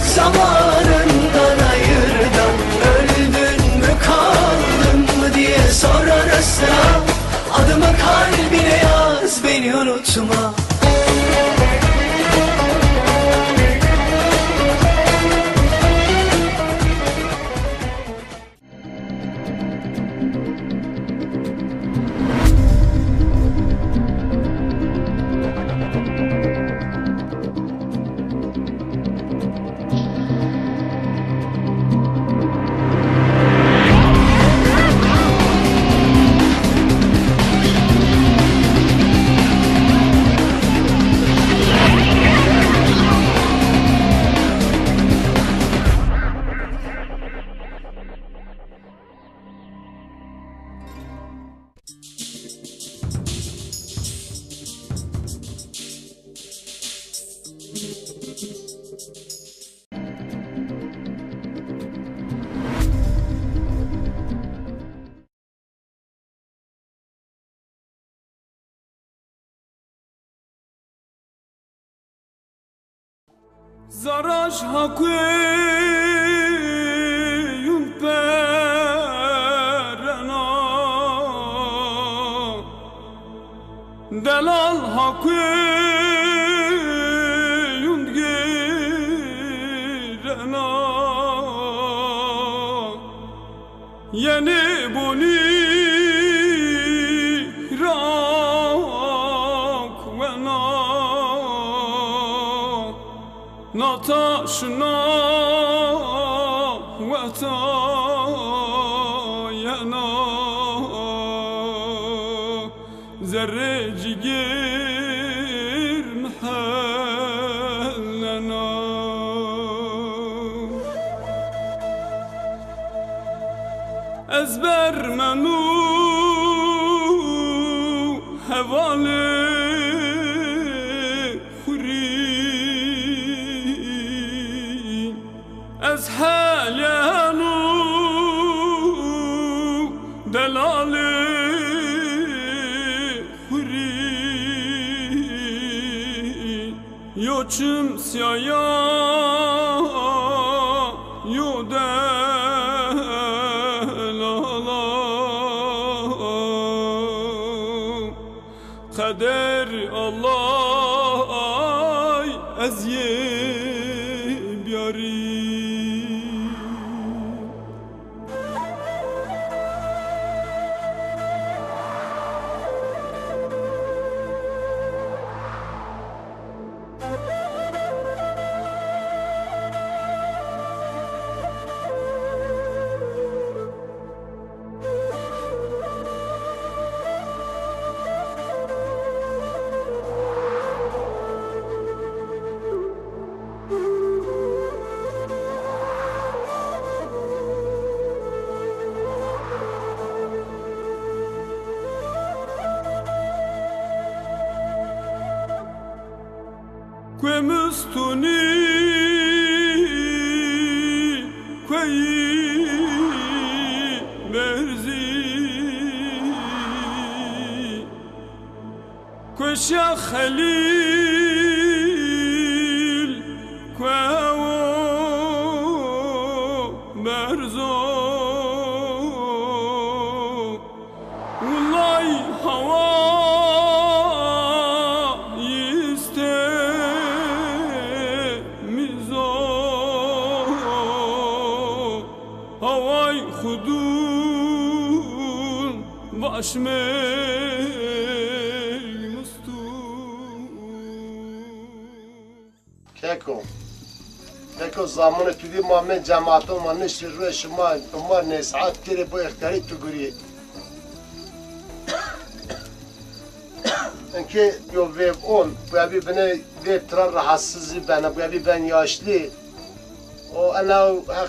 Zamanından hayırdan öldün mü kaldın mı diye sorarsa, adımı kalbine yaz, beni unutma. Zaraş hakuyun perena, delal hakuyun girena, yeni buni rak vena. ناتاشنا و تاینا ذره جگر محلنا ezber منو حواله از حالانو دلاله خوری یوچم سیایا یو دلالا قدر الله ay از یه بیاری que mustuni que merzi que şakhalil que merzo wallahi hava havay khudun başmey mustu keko zamanı tudi mamen cemaatı manı şirre şuma umar nesat kere bu ihtiyari tuguri enki yo vev on bu abi bana vev trar rahatsızı bana bu abi ben yaşlı وأنا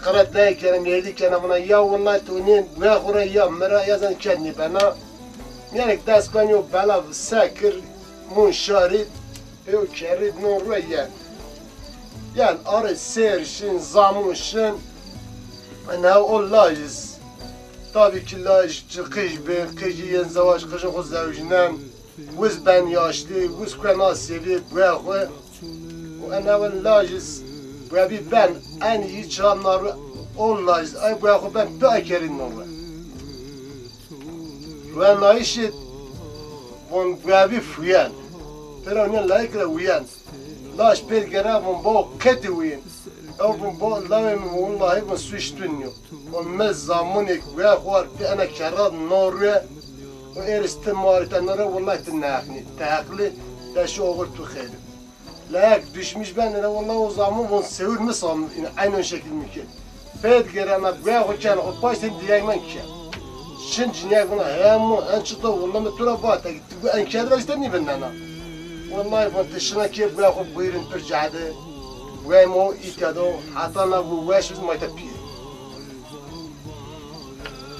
قرأت ذلك أنا ميردك أنا من يا والله تونين ويا يا مرا يزن كني بنا يعني داس كانوا بلا ساكر منشارد يو كريد نور ويا يعني أرى سيرشين زاموشين أنا أقول لاجز طبعا كلاج قيش بقيش ينزواج قيش خو زوجنان وز بن ياشلي وز كنا سيري بواخو وأنا واللاجز بابی بن انی چانار اون لایز ای بابی بن باکرین نور و نایشت ون بابی فویان ترى لايك ويان لاش بيرجرا من بو كدي وين او من بو لا والله من سويشتنيو ومن زمانك وياخور في انا كراد نور واستمار تنور والله تناقني تاقلي لا شغل تو خير لاك düşmüş ben انا والله وزامن من سوير مصام عينه شكل مكان بيرجرا انا بياخو كان قباش دياك من كان شن جنيا بنا هم انشطه والله ما ترى باتك ان كذا استني بننا والله كنت شنا كيف بياخو بيرن ترجع ده ويمو يتادو حتى انا واش ما تبي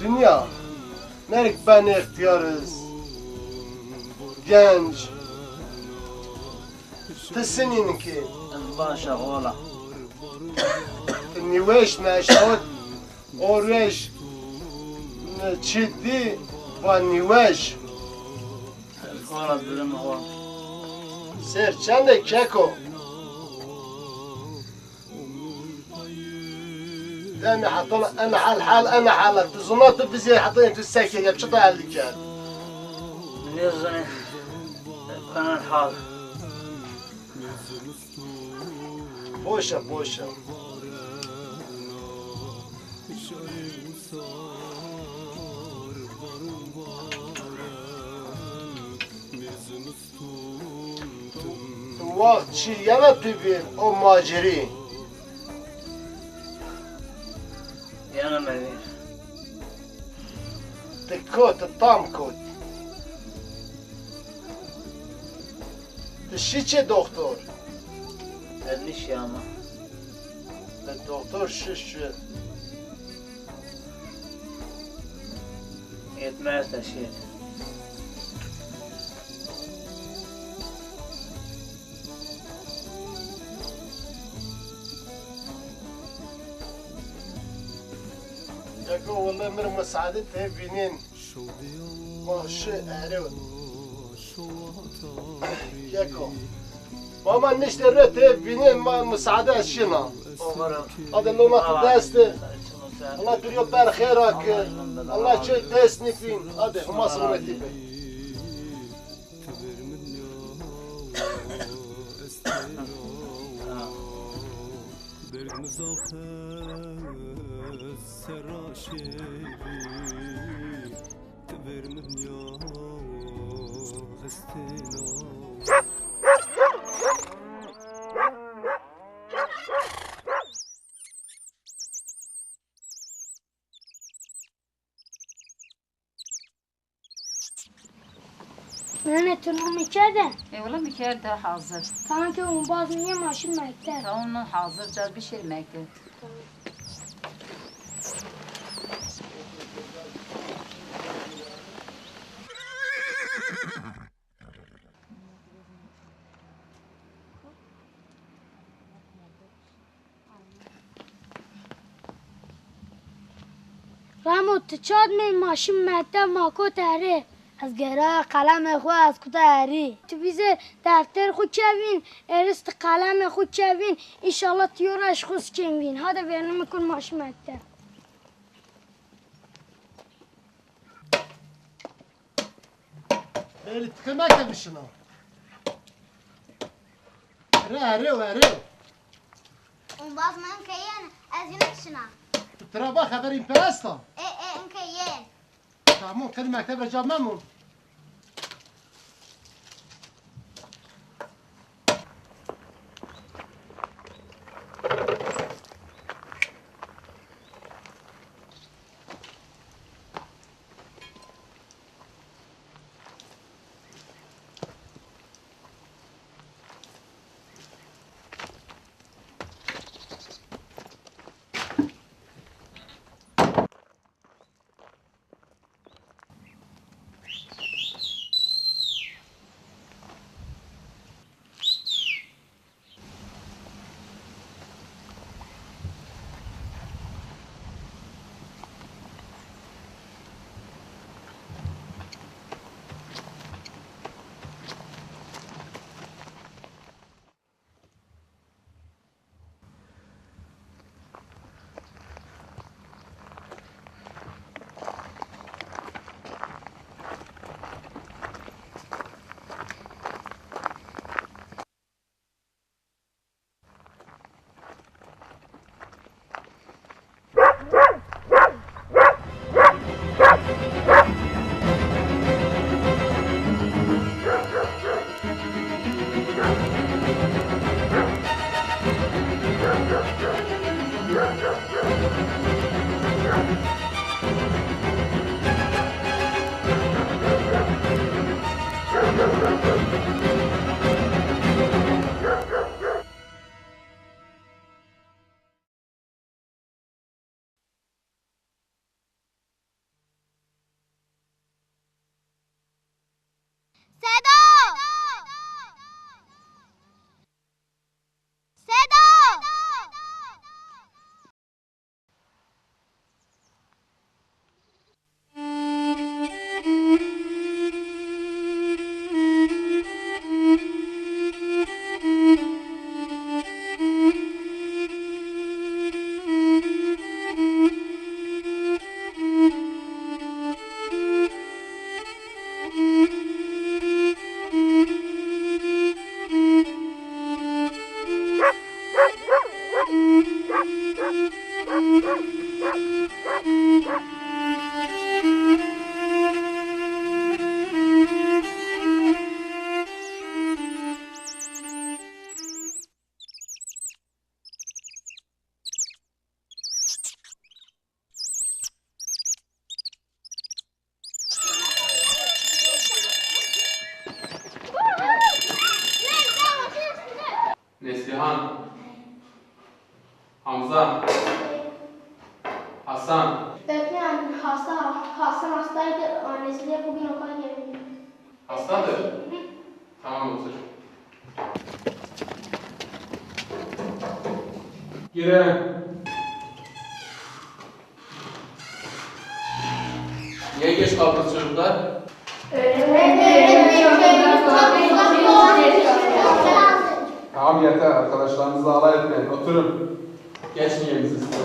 دنيا نرك بان اختيارز جنج تسنين كي الله شغالة النواش ما شاوت اوريش تشدي والنواش الخالة بدون غور سير چنده كيكو انا حطنا انا حال انا حالة تزنات بزي حطينا في السكة يا بشطة اللي كان من يزني كان الحال بوشة بوشة وقت شي يلا تبين او ماجري يانا مدير تكوت الطام كوت تشي چه دكتور ادليش ياما الدكتور شش يتماس تشيت يقول والله من مساعدتها بينين ماشي أعرف ياكو ماما نشتريتها بينين ما مساعدة شنا هذا اللي ما تدست الله تريد بار خيرك الله شيء تسني فين هذا هم صرمتي بي نه تونو میکردن والله میکرد حاضر tamam ki اون باز میگه ماشین مکتر تا اون حاضر دار بشیر مکتب رامو تچاد می ماشین مکتر ماکو تره از گرای قلم خود از کتا هری تو بیزه دفتر خود چوین ارست قلم خود چوین ایشالله تیورش خوز چنوین هاده برنامه کن ماشین مکتر بيلي تكمك بشنا راه اون باز من کیان از این نشنا ترى با خبرين برستا این کیان تمام كان مكتب رجال ممون صدا صدا Neslihan. Hamza. Hasan. Öğretmen Hasan hastaydı. Annesiyle bugün okula geldi. Hastadır. Tamam otur. Girelim. Niye geç kaldınız çocuklar? Tamam yeter, arkadaşlarınızla alay etmeyin. Oturun. Geçin yerinizi size.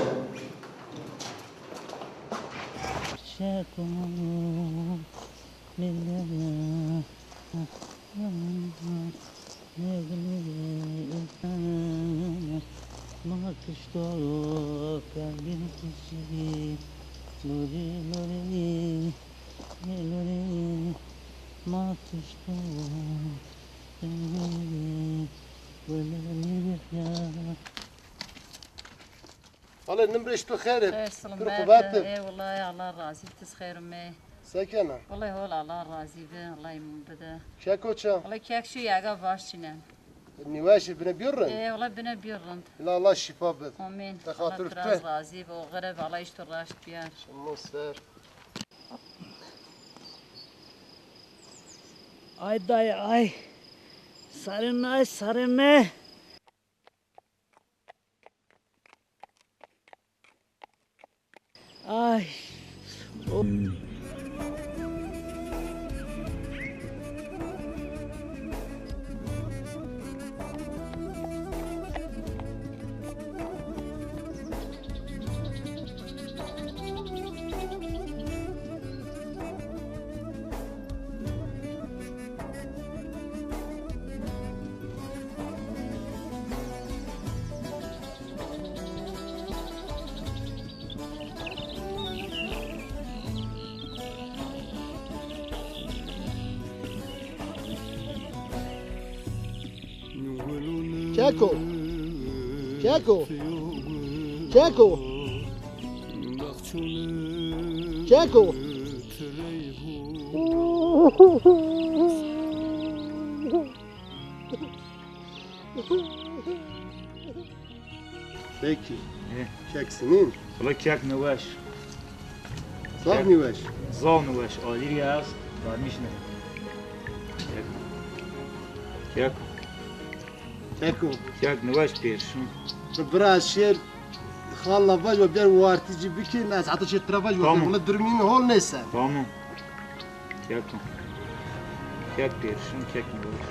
والله نمرش بخير سلام ترقباتك اي والله الله راضي تسخير مي سكنة والله هو الله راضي به الله يمن بده شاكو شا والله كيك شو يعقا باشتنا النواشي بنا بيرن اي والله بنا بيرند لا الله الشفاء بد امين تخاطر الله فيه. تراز راضي وغرب الله يشتر راشد بيار الله سر Ay dayı ay. Sarın ay sarın ne? Ay. شاكو شاكو شاكو شاكو Peki. Kek senin. والله كياك نواش Saf nivaş. زال نواش عادي ياس بعد نه كياك Keko. كياك نواش بيرشون Biraz şer خالنا باج وبير وارتجي بكي ناس عطا شي ترافاج Tamam. ولا درمين هول نيسا تمام كياك كياك بيرشون كياك نواش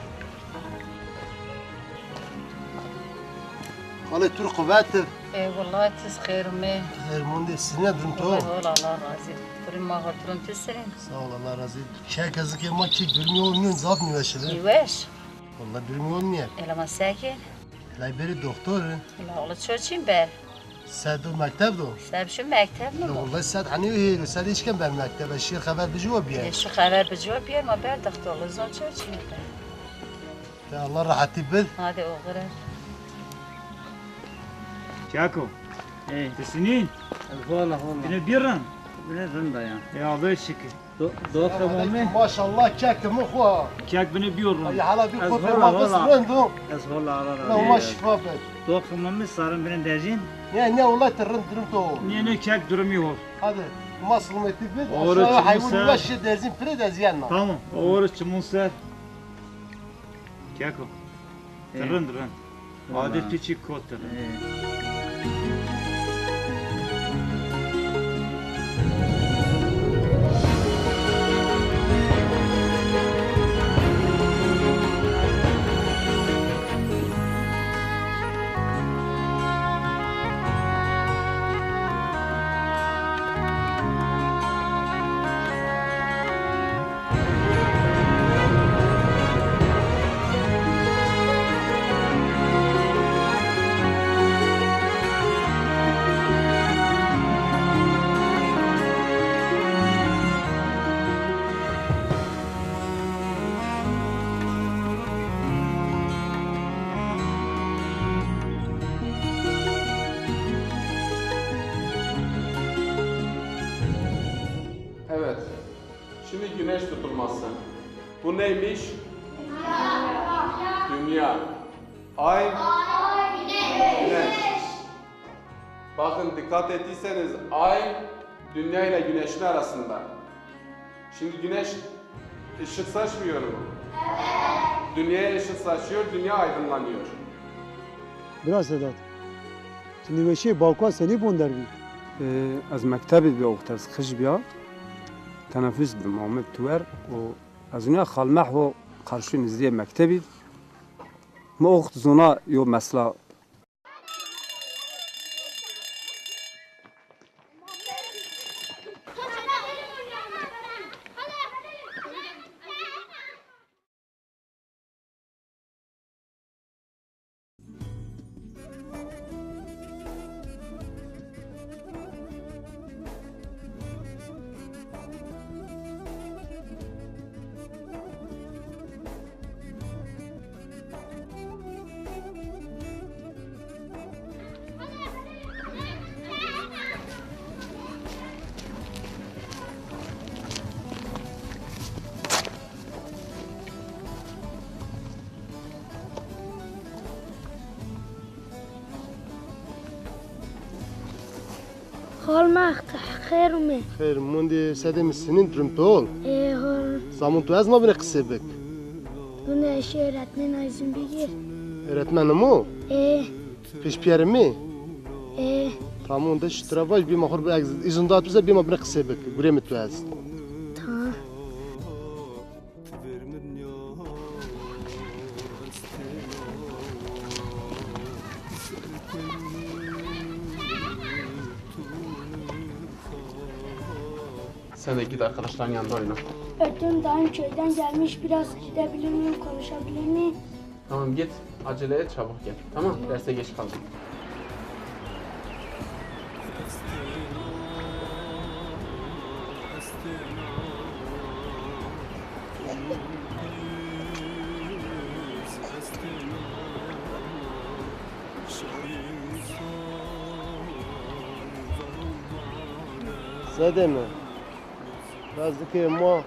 والله ترقبات اي والله تسخير مي غير موندي السنة درمتو والله هو الله راضي تري ما غطرون تسرين Sağ ol Allah razı olsun. Şek azık ama ki durmuyor olmuyor zat nivaşı يواش Vallahi durmuyor olmuyor. الى ما ساكن Lay beri doktor. لا والله تشوتشين بال Sadu mektep do. ساب شو مكتب La نبو vallahi sad hani هي sad hiç kan ben mektebe şir haber bicua biye. شو خبر بجوا بير ما بال دكتور لزون تشوتشين بال Ya Allah rahatı bil. هذا أغرب كياكو Ey. Tesinin. Valla. Bine birran. Bine rında ya. Ya böyle şükür. Doktor mami. Maşallah kektim ukhwa. Kek bine birran. Ya hala bir Az kutu valla, mafız valla. rındu. Ez valla ara. Ne ma şifa bet. Doktor mami sarın bine dercin. Ne ulan tırın to. Niye ne kek durum yok. Hadi. Masıl meti bit. Oğru Aşağıya hayvan çıkmışsa- ulaşı dezin pire deziyanna. Tamam. Oğru çimunser. Kek o. Tırın. Adet piçik kot tırın. Evet. Şimdi güneş tutulması. Bu neymiş? Dünya. Ay. Güneş. Bakın dikkat ettiyseniz ay dünya ile güneşin arasında. Şimdi güneş ışık saçmıyor mu? Evet. Dünyaya ışık saçıyor, dünya aydınlanıyor. Biraz Sedat. Şimdi veşe balkon seni bondervi. از مکتبی به وقت از خش بیا تنفس به محمد توار و از اونها خالمح و قرشو نزدیه مکتبی ما وقت زونا یو مثلا خالمخت خیر می خیر موندی سدم سنین درم تول. هال زمان تو از ما بینه قصه بک. دونه شهرت نایزم بگیر öğretmenim mu? Piş mi? Tamam da şu travaj bir mahur bir izin dağıt bize bir ma bine qısa bek. Buraya mı tuaz? Tamam. Sen de git arkadaşların yanında oyna. Ödüm dayım köyden gelmiş, biraz gidebilir miyim, konuşabilir miyim? Tamam git, acele et, çabuk gel. Tamam, derse geç kaldım. Sedeme. Razdıkı ma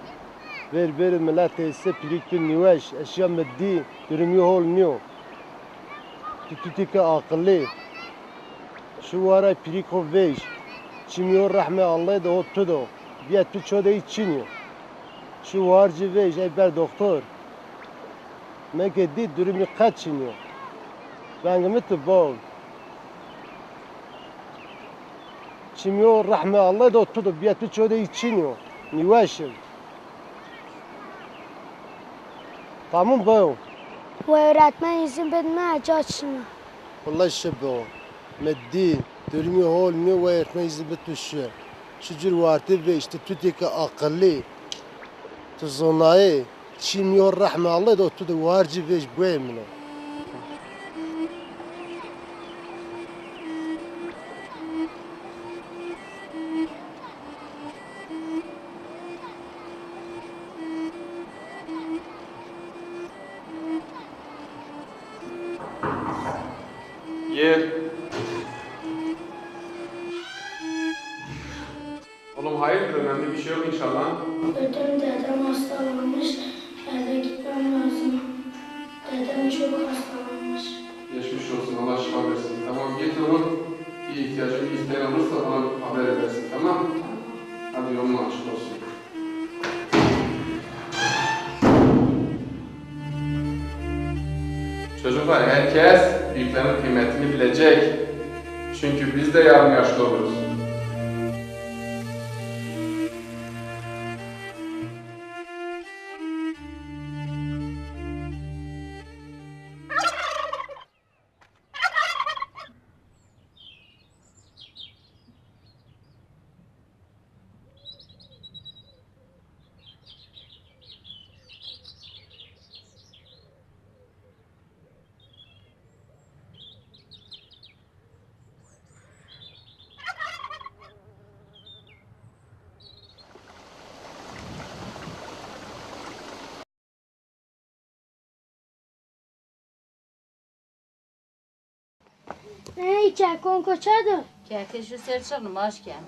ver millet ise pirikli niveş eşya meddi durmuyor olmuyor. Tututika akıllı. Şu ara piriko veş. Çimiyor rahme Allah'ı da otu da. Biyet tu çoda içiniyor. Şu varcı veş ey ber doktor. Mekedi durumu kaçınıyor. Ben gümütü bol. Çimiyor rahme Allah'ı da otu da biyet tu çoda içiniyor. Niveşim. Tamam bayo. Bu öğretmen izin verme açsın. Vallahi şebo. Meddi, durmuyor olmuyor ve öğretmen izin betüşü. Şucur vardı ve işte tüteki akıllı. Tuzunayı. Çimiyor rahme Allah'ı da otu da varcı ve bu emine. Yer. Oğlum hayırdır, önemli bir şey yok inşallah. Ödüm dedem hastalanmış. Eve gitmem lazım. Dedem çok hastalanmış. Geçmiş olsun, Allah şifa versin. Tamam, git oğlum. Bir ihtiyacın, bir isteğin olursa bana haber edersin, tamam mı? Hadi yolun açık olsun. Çocuklar, herkes büyüklerin kıymetini bilecek. Çünkü biz de yarın yaşlı oluruz. Ne çekon koçadı? که شو سر چرا نماش کن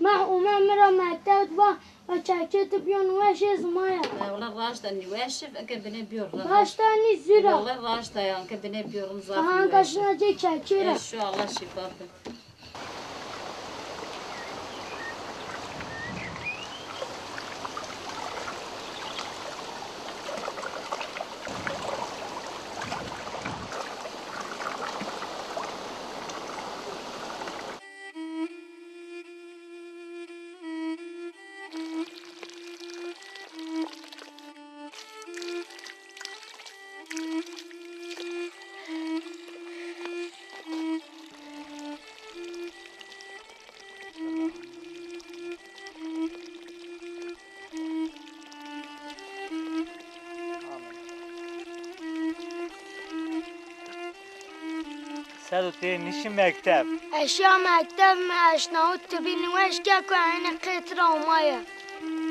ما اومم مرا مکتب و چکت بیان وش از مایا ولی راش دنی وش که بنی بیارم باشتانی زیرا ولی راش دایان که بنی بیارم زاف آهان کشنا جه چکیرا شو الله شفا کن سر نیشی مکتب اشیا مکتب ما اشناوت تبین وش که که این قطر مایا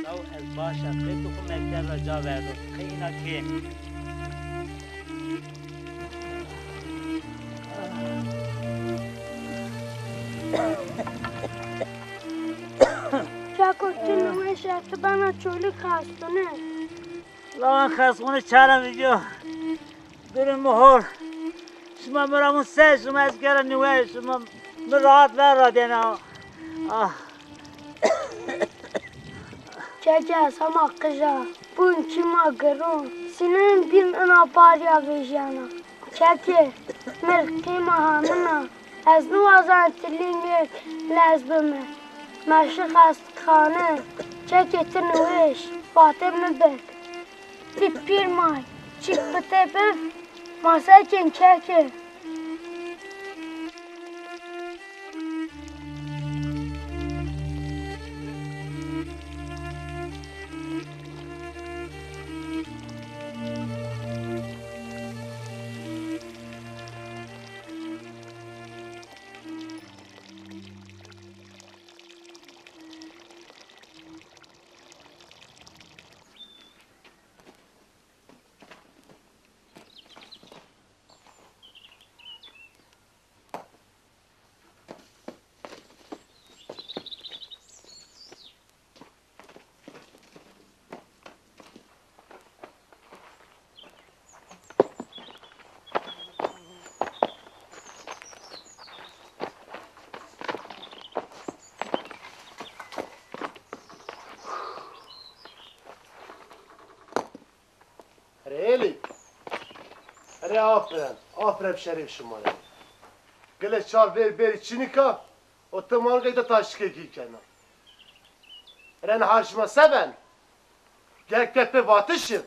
لو از باشد خیلی تو مکتب را جا بردو خیلی نکیم چکو تنوش ات بنا چولی خستونه لو خسخونه چرم دیگه بریم مهور شما مرامون سه شما از گره نوه شما راحت ور دینا چکه از همه قجا بون چی ما گرون سینن بین انا باریا ویجانا چکه مرقی ما همنا از نو ازان تلین یک لازمه مرشی خست خانه چکه تنوش فاطمه بک تی پیر مای چیک بته بف مساکن چکه ريلي ري آفرین شریف شما گله چار بری چینی که و تمان قیده تاشکه کنه رن هاشما سبن گل کپه باتشم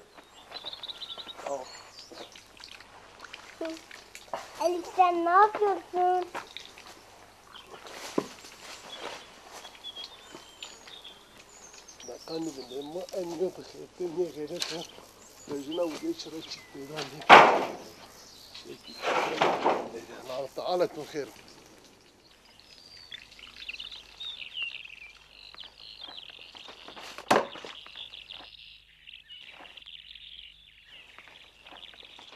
Ali sen ne yapıyorsun? Ben bilmiyorum ama en iyi bakıyordum niye gerek yok. Gözüne vuruyor çıra çıktı. Allah Teala tuhir.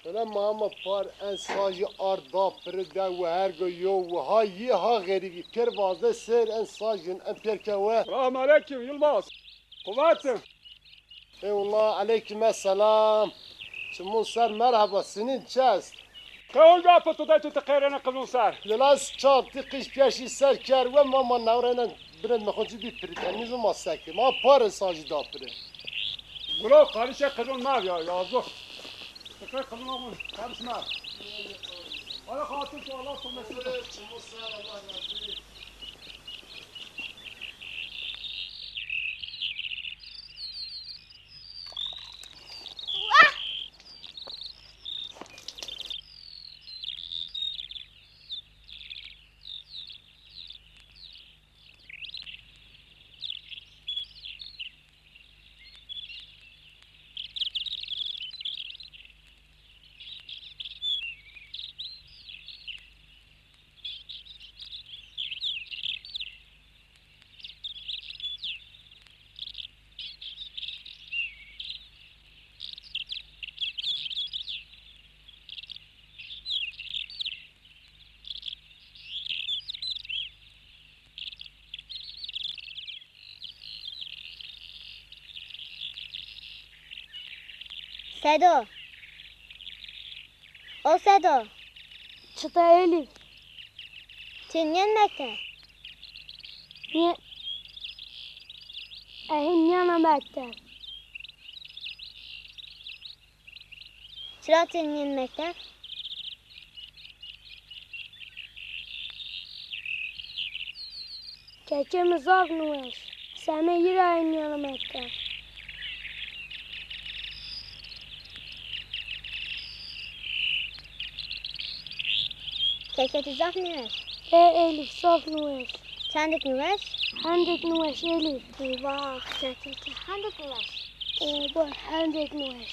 انا ماما بار ان ساجي اردا بردا وهرگو يو وهاي ها غيري كر وازه سر ان ساجن ان بيركوا السلام عليكم يلماس قواتم اي والله عليكم السلام شمون سر مرحبا سنين چست كون جافة تضيتو تقيرنا قبل صار للاس چار تقيش بيشي سر كر و ماما نورنا برد مخونجي بي بريتانيز و ماسكي ما بار ساجي دا برد قولوا قارشة قدون مار يا زخ تقير قبل أمون قارش مار ولا خاطر والله ثم سر شمون سر الله نازل صدا او صدا چطور الف تنين مكتب یه اهینیان مکتب چرا تنين مكتب که مزاق نوش سمه یه اهینیان مکتب که تزاف نوش الف صاف نوش چندك نوش هندك نوش الف واه عندك نوش با هندك نوش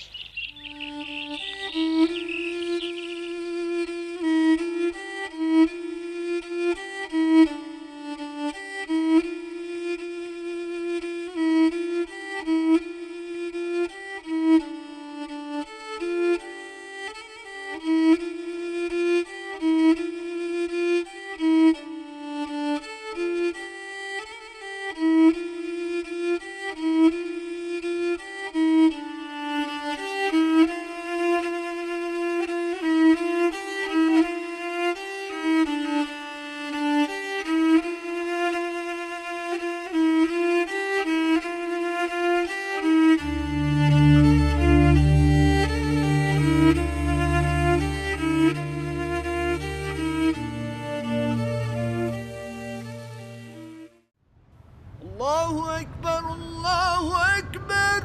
الله أكبر الله أكبر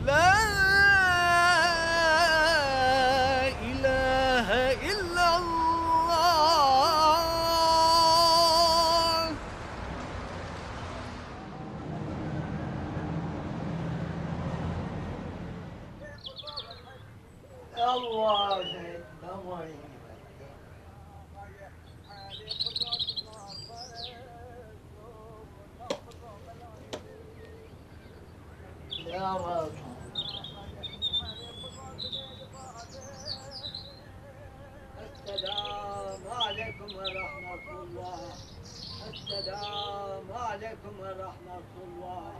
لا إله إلا الله السلام عليكم ورحمة الله. السلام عليكم ورحمة الله.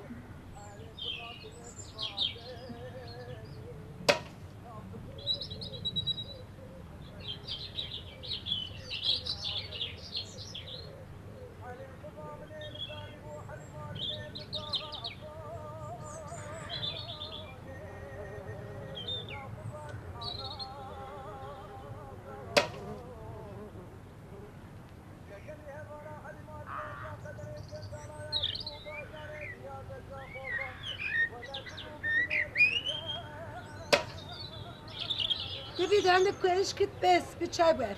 Devi de koyuş git bes bir çay ver.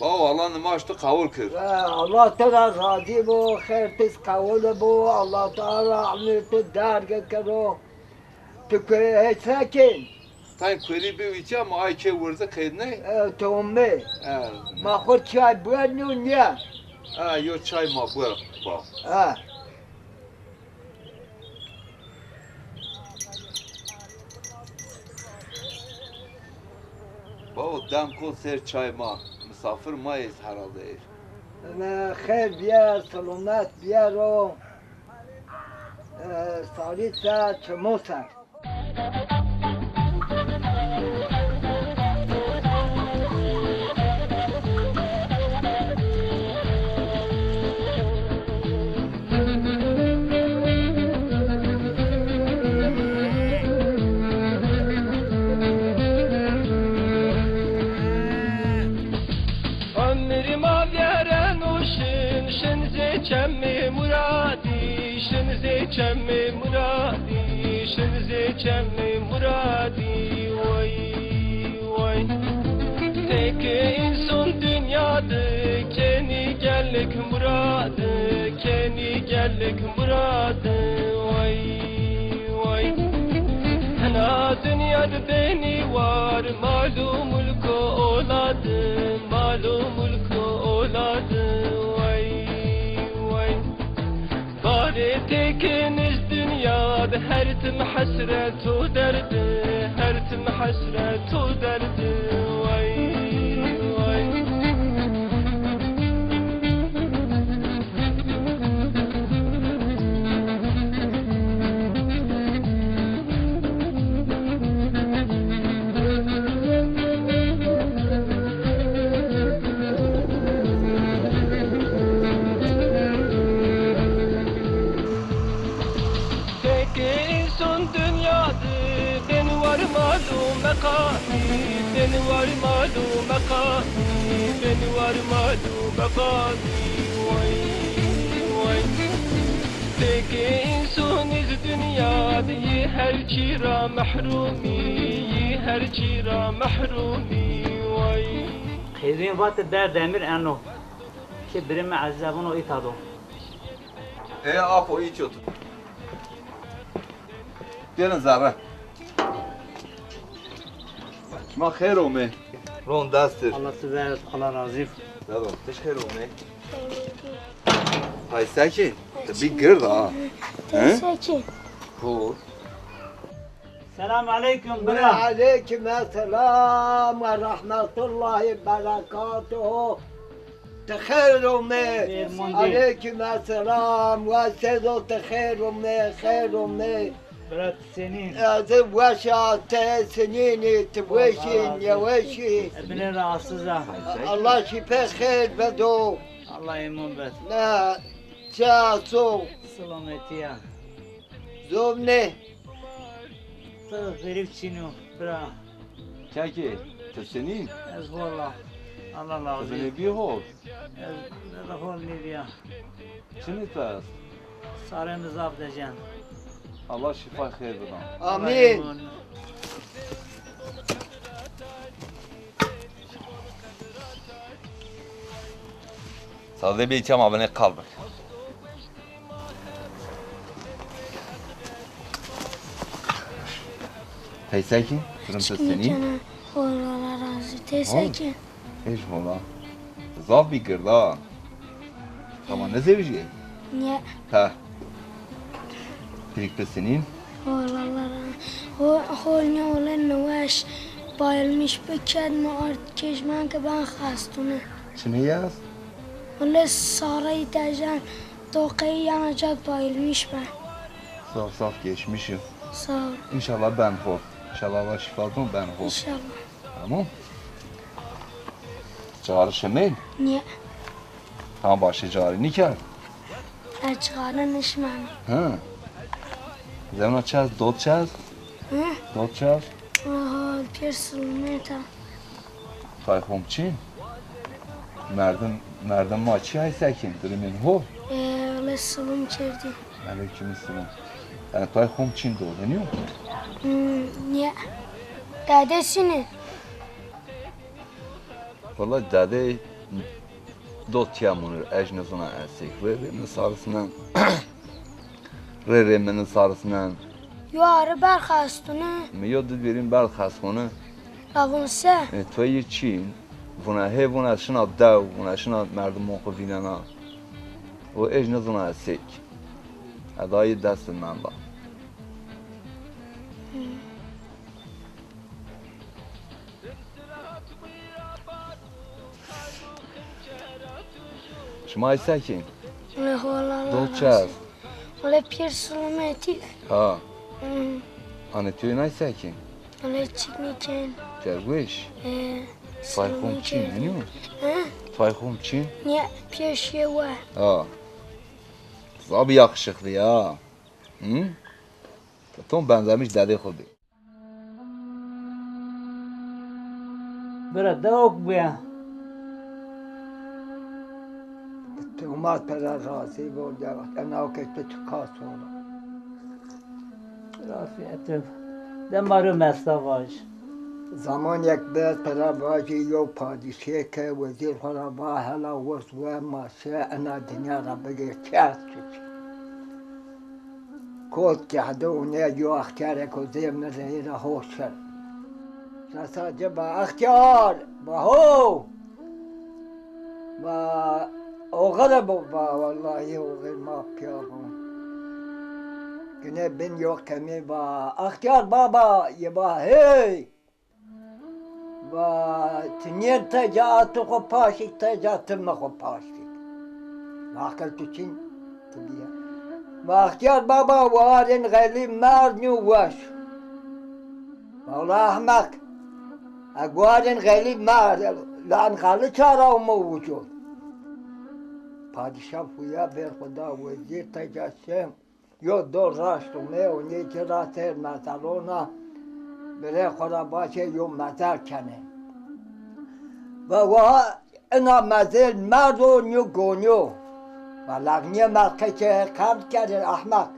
Baba Allah nemaştı kavul kır. Allah Teala razı bu, khair pis kavul bu, Allah Teala rahmeti derge karo. Tükürü sakin. Sen kweli bir içi ama ayke vurdu kıydın. Tomme. Ma khud çay buanun ya. Yo çay ma bu. Baba dem kol ser çay ma. Misafir mayız herhalde. خير بيار سلامات بيارو ساليسا چموسا Çemmi muradi, şenze çemmi muradi, şenze çemmi muradi, vay vay. Tek insan dünyada kendi gellik muradı, kendi gellik muradı, vay vay. Ana dünyada beni var, malum mulku oladı, malum mulku oladı. Tekiniz dünyada her tim hasret o derdi, her tim hasret o derdi, vay vay. Beni var malum mekani, beni var malum mekani, vay vay. Tek insaniz dünyada her çira mahrumi, her çira mahrumi, vay. خیزین وقت در دمیر انو که بریم عذابون و ایتادو. Apo iç otur. Gelin Zara. Ma khair ome. Ron dastir. Allah size Allah razı olsun. Tamam, teş khair ome. Hay sakin. Bir gır da. Sakin. Ho. Selam aleyküm. Ve aleyküm selam ve rahmetullahi berekatuhu. تخيرهم عليكم السلام وسيدو تخيرهم خيرهم برات سنين تبوشا سنيني تبوشين يا وشي ابن راسزة الله شفاء خير بدو الله يمون بس لا شاسو سلامتيا زومني غريب شنو برا Çaki, tefsenin. Ez valla Allah razı olsun. Bir hol. Ne hol ne diye. Şimdi tas. Sarımız abdecan. Allah şifa hayır versin. Amin. Sade bir içem abone kaldık. Hey sakin, durum tefsenin. Allah razı teşekkür. Eş mola. Zaf bir kırda. Tamam ne seveceği? Niye? Ha. Birlikte senin. Allah hol ne olan navaş bayılmış büked mi art keşman ki ben khastune. Şunu yaz. Valla sarayı tecan toqayı yanacak bayılmış ben. Saf saf geçmişim. Sağ ol. İnşallah ben hol. İnşallah Allah şifa olsun ben hol. İnşallah. Tamam. Çağrı şemeyin. Niye? Tamam başı çağrı nikah. Açıqanı nişmem. Ha. Zemna çaz, dot çaz. Hı? Dot çaz. Aha, bir sılmeta. Tayxom çin. Merdim maçı ay sakin. Durumun hol. Öyle sılım çerdi. Aleykümselam. Yani tayxom çin doğdun yok. Niye? Dedesini. Vallahi dede دوتیا منر اجنزنا اسیک ری من سارسنن ری من سارسنن Yo arı berxastını. میاد بریم بر خسخونه Lavunse. توی چین ونا هی شنا دو ونا شنا مردم موقفیننا و اجنزنا اسیک ادای دست من با شما ایساکین Ne hola. دوچه Ole pir sulametik. ها آن توی نایساکین Ole çikniken. جرگوش توی خوم چین هنیو توی خوم چین Niye piyşe var. زابی yakışıklı ya Tom benzemiş dede خودی برا دوک بیا اومد پدر راضی بود انا که تو کاس بود رافیتم دمارو مستواج زمان یک بیت پدر واجی یو پادشاه که وزیر خدا با هلا ورس و ماشه انا دنیا را بگیر چهست چیچ کود کهده و نه یو اختیاره که زیر نزهی را خوش شد رسا جبا اختیار با هو با اوغل با والله اوغل ما پیابون کنه بین یو کمی با اختیار بابا یه با هی و تنین تجات خو پاشی تجات خو پاشی واقعا تو چین تبیه و اختیار بابا وارن غلی مرنی وش والله احمق اگوارن غلی مرد لان غلی چارا موجود پادشاه فویا بر خدا وزیر تجاسم یو دو راست و می و نیچه راستر مثلونا بره خدا باشه یو مزر کنه و اینا مزل مرد و نیو گونیو و لغنی ملکه که کم کرده احمق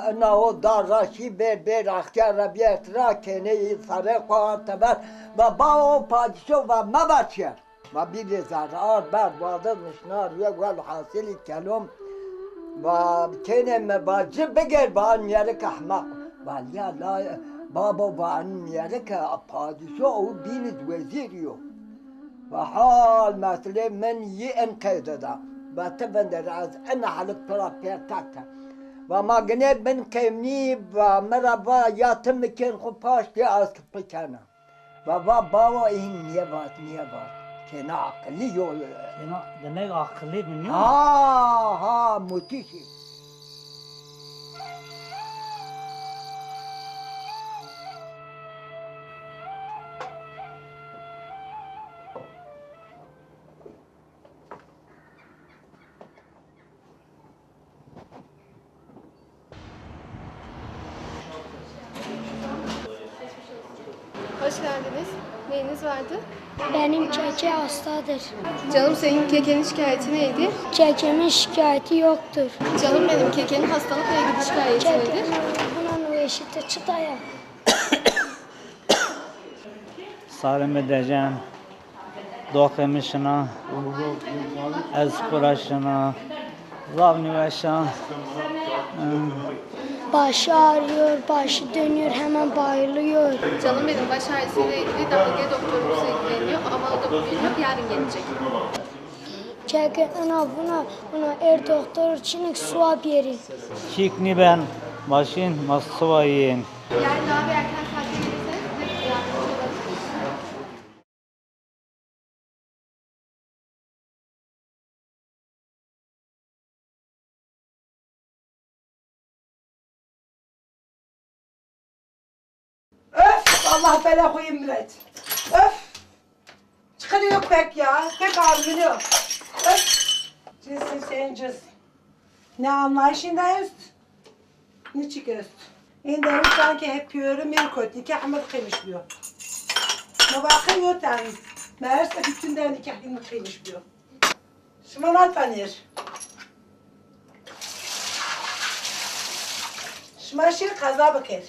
اینا او دار راشی بر اختیار را بیت را کنه سره خواهد تبر و با او پادشو و مبچه و بیل زرار بر وادر نشنار و گل حاصلی کلوم و کنه مباجه بگر با ان میاره که احمق ولی لا بابا با ان میاره که پادشو او بیند وزیریو و حال مثل من یه انقیده دا و تبندر از این حالت پرا پیرتکتا و ما گنه من کمنی و مرا با یاتم کن خو پاشتی از پکنه و با این نیه بات که نه عقلی یو demek akıllı biliyor ها متیشی Hoş geldiniz. Neyiniz vardı? Benim keke hastadır. Canım senin kekenin şikayeti neydi? Kekemin şikayeti yoktur. Canım benim kekenin hastalıkla ilgili şikayeti nedir? Bunun o eşiti çıtaya. Salim edeceğim dokumışına az kuraşına zavni veşan Başı ağrıyor, başı dönüyor, hemen bayılıyor. Canım benim baş ağrısıyla ilgili daha önce doktorumuz ilgileniyor ama o da bugün yok, yarın gelecek. Keke buna doktor için suap yeri. Çikni ben maşin masuvayın Yarın daha bir erken saatte gelirseniz size yardımcı oluruz. Allah bela koyayım millet. Öf! Çıkarıyor pek ya. Pek ağrıyor. Öf! Cinsin sen cins. Ne anlayışındayız? Ne çıkıyorsun? İnderim sanki hep yiyorum bir kötü. Nikah mı kıymışlıyor. Ma bakıyor tane. Meğerse bütün de nikahını kıymışlıyor. Şımalar tanır. Şımaşır kaza bakır.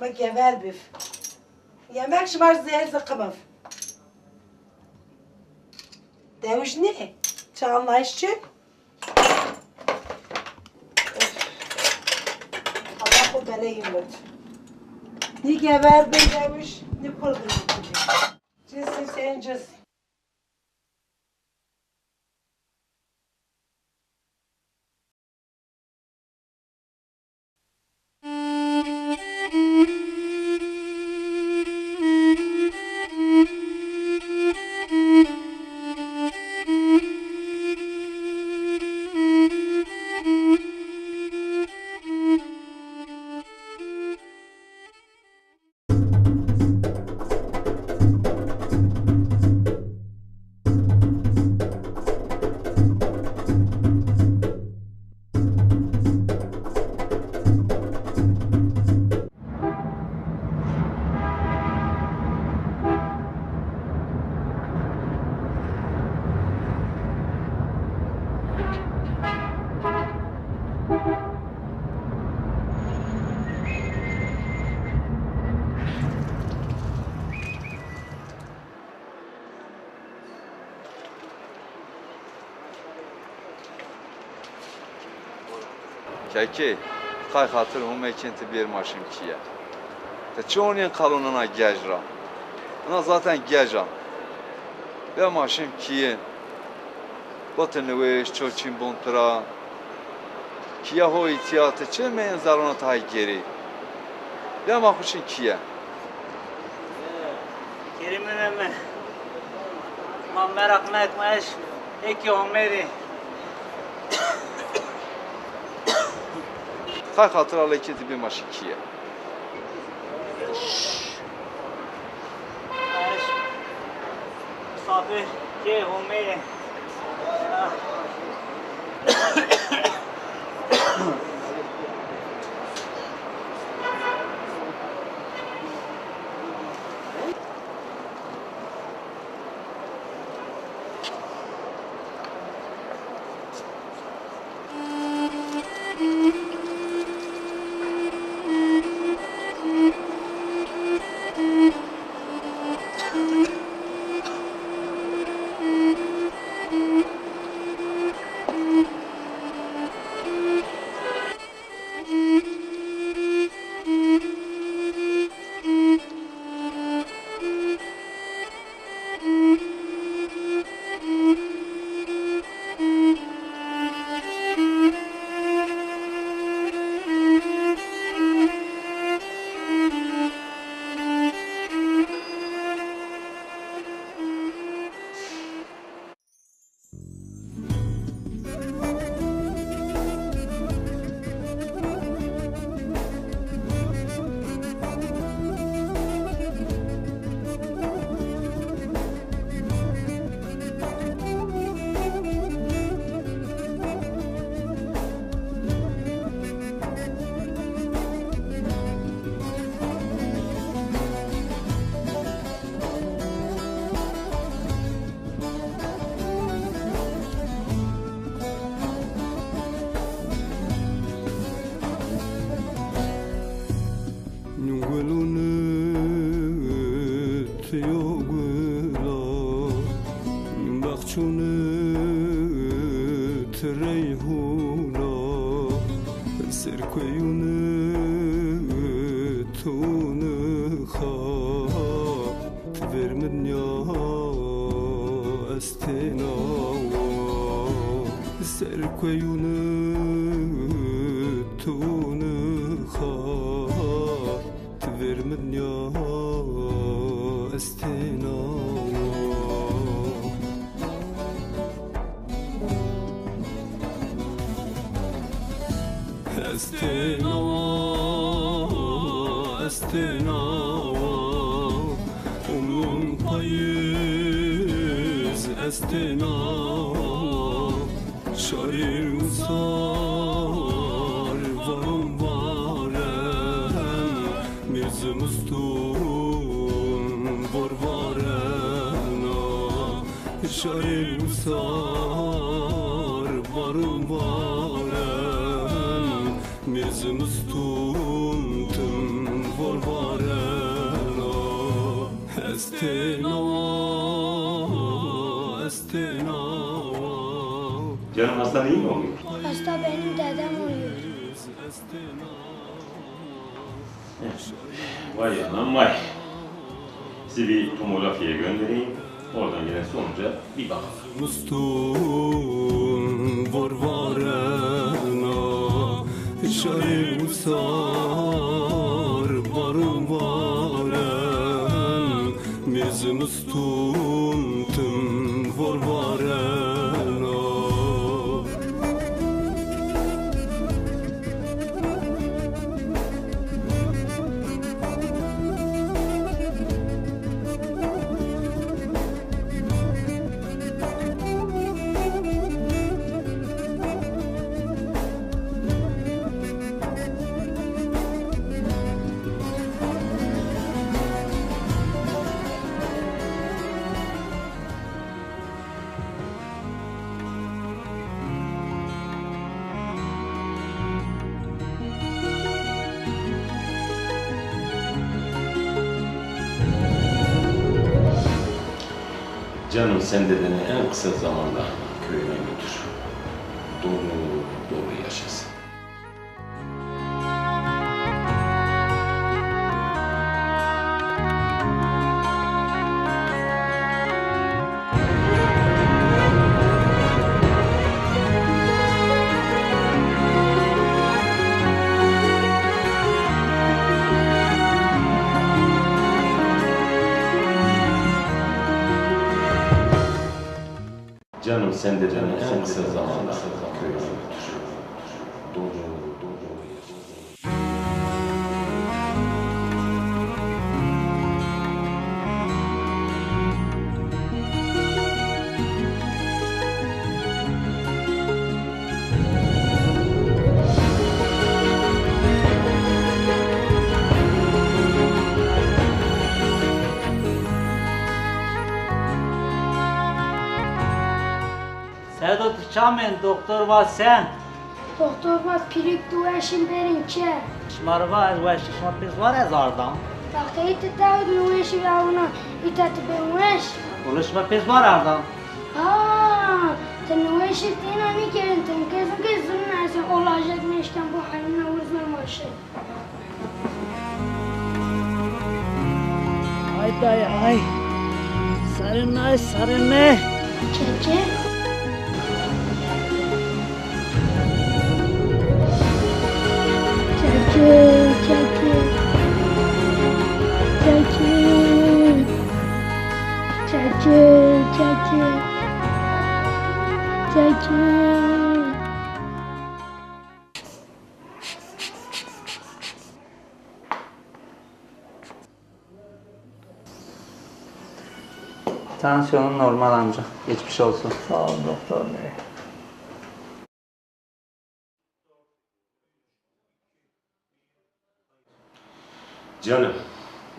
Şıma gever büf. Yemek şımar zehir zıkkımıv. Devuş ne? Çağınlayışçı? Allah o beleyi vurdu. Ni geberdin devuş, ni pırdın. Cinsin sen cins. Keki, kay hatır hume kenti bir maşın kiye. Te çoğunun kalonuna gecra. Ona zaten gecra. Ve maşın kiye. Batı nüveş, çoçin bontra. Kiye ho ihtiyatı çe meyen zarona tahi geri. Ve mahuşun kiye. Kerimin emme. Ma merak mekmeş. Eki omeri. Kay hatır alay kenti bir maşın kiye. Misafir ki omeri. Mizmustun tüm var varena Canım hastan iyi mi oluyor? Hasta benim dedem oluyor. Vay anam vay. Sizi bir tomografiye göndereyim. Oradan gelen sonuca bir bakalım. Mustun varvarena şarı usar varvaren Miz mustun tüm varvarena Canım sen dedeni en kısa zamanda köyüne götür. Doğru yaşasın. Canım sen de canım en kısa zamanda köyüne götür. Doğru yaşasın. Sedat Çamen, doktor var sen. Doktor var pirik dueşin berin çe. Şmarı var, ve şişma pis var ez ardan. Takıyı tetağı nueşi ve ona itatı benueş. Uluşma pis var ardan. Haa, sen nueşi tina mi kerin ten kesin neyse olacak neşten bu haline uzman başı. Ay dayı ay. Sarın ne? Çeke. Tansiyonun normal amca. Geçmiş olsun. Sağ ol doktor bey. Canım,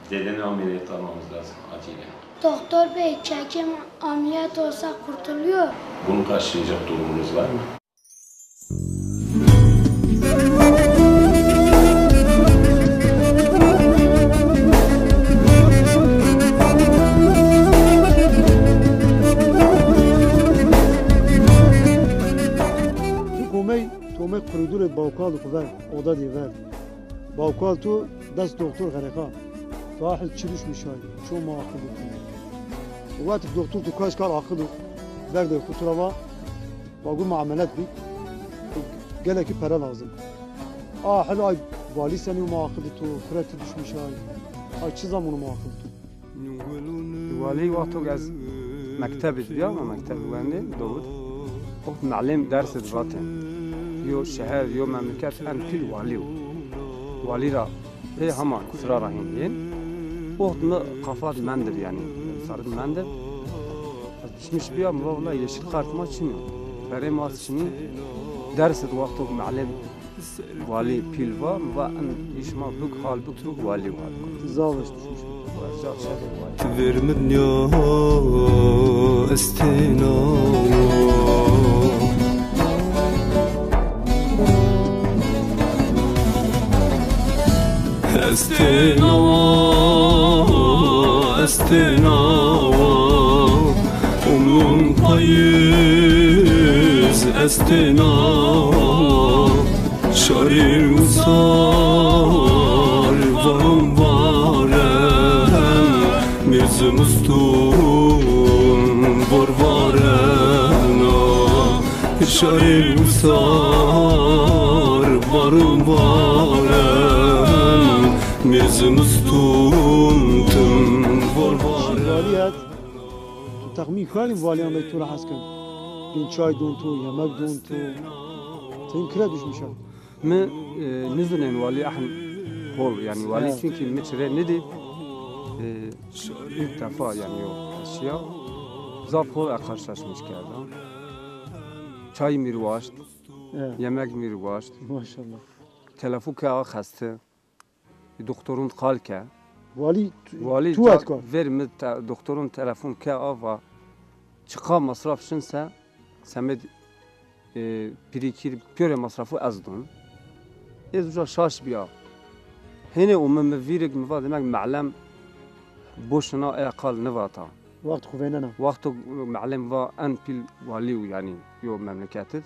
dedeni ameliyat almamız lazım acilen. Doktor bey çekim ameliyat olsa kurtuluyor. Bunu karşılayacak durumunuz var mı? تومه کوریدور باوکال خوبه اودا دیگر باوکال تو دست دکتر غرقا تو احد چیلوش میشای شو ما عقل کنی وقت دکتر تو کاش کار عقل برده خطروا باقول معاملات بی گله کی para lazım احد ay vali seni ma عقل تو فرت düş میشای ay çi zamanı ma عقل تو ولی وقتی از مکتب بیام مکتب وندی داود وقت معلم درس دباتن يو شهر يو مملكت أن كل والي را إيه همان إصرار هندين وقت ما قفاد مندر يعني صارت مندر مش بيام والله يشيل قارت ما شنو بري ما شنو درس وقت معلم والي بيلوا وأن يشما بوك حال بوك والي زاوش vermedin ya estina estina estena umrun payız estena şarir usar varım varen mirzim ustun var varena şarir usar varım varen mirzim ustun tüm var varen واليات تخمين خواني واليان بيتو راح اسكن بين شاي دونتو يمك دونتو تين كلا دوش مشان من نزلن والي احن هول يعني والي Evet. çünkü meçre nedi ilk defa yani o aşya zaf hol karşılaşmış geldi. Çay mirvaşt, Evet. yemek mirvaşt, Maşallah. telefon ka hasta, doktorun kalke. Vali Vali tu at kar. verme doktorun telefon ka ava çıka masraf şinse semed pirikir pöre masrafı azdun. Ez şaş biya. Hene umma virik mva demek معلم boşuna اقل نواتا. وقت خوفيننا. وقت معلم va en pil valiu yani yo memleketit.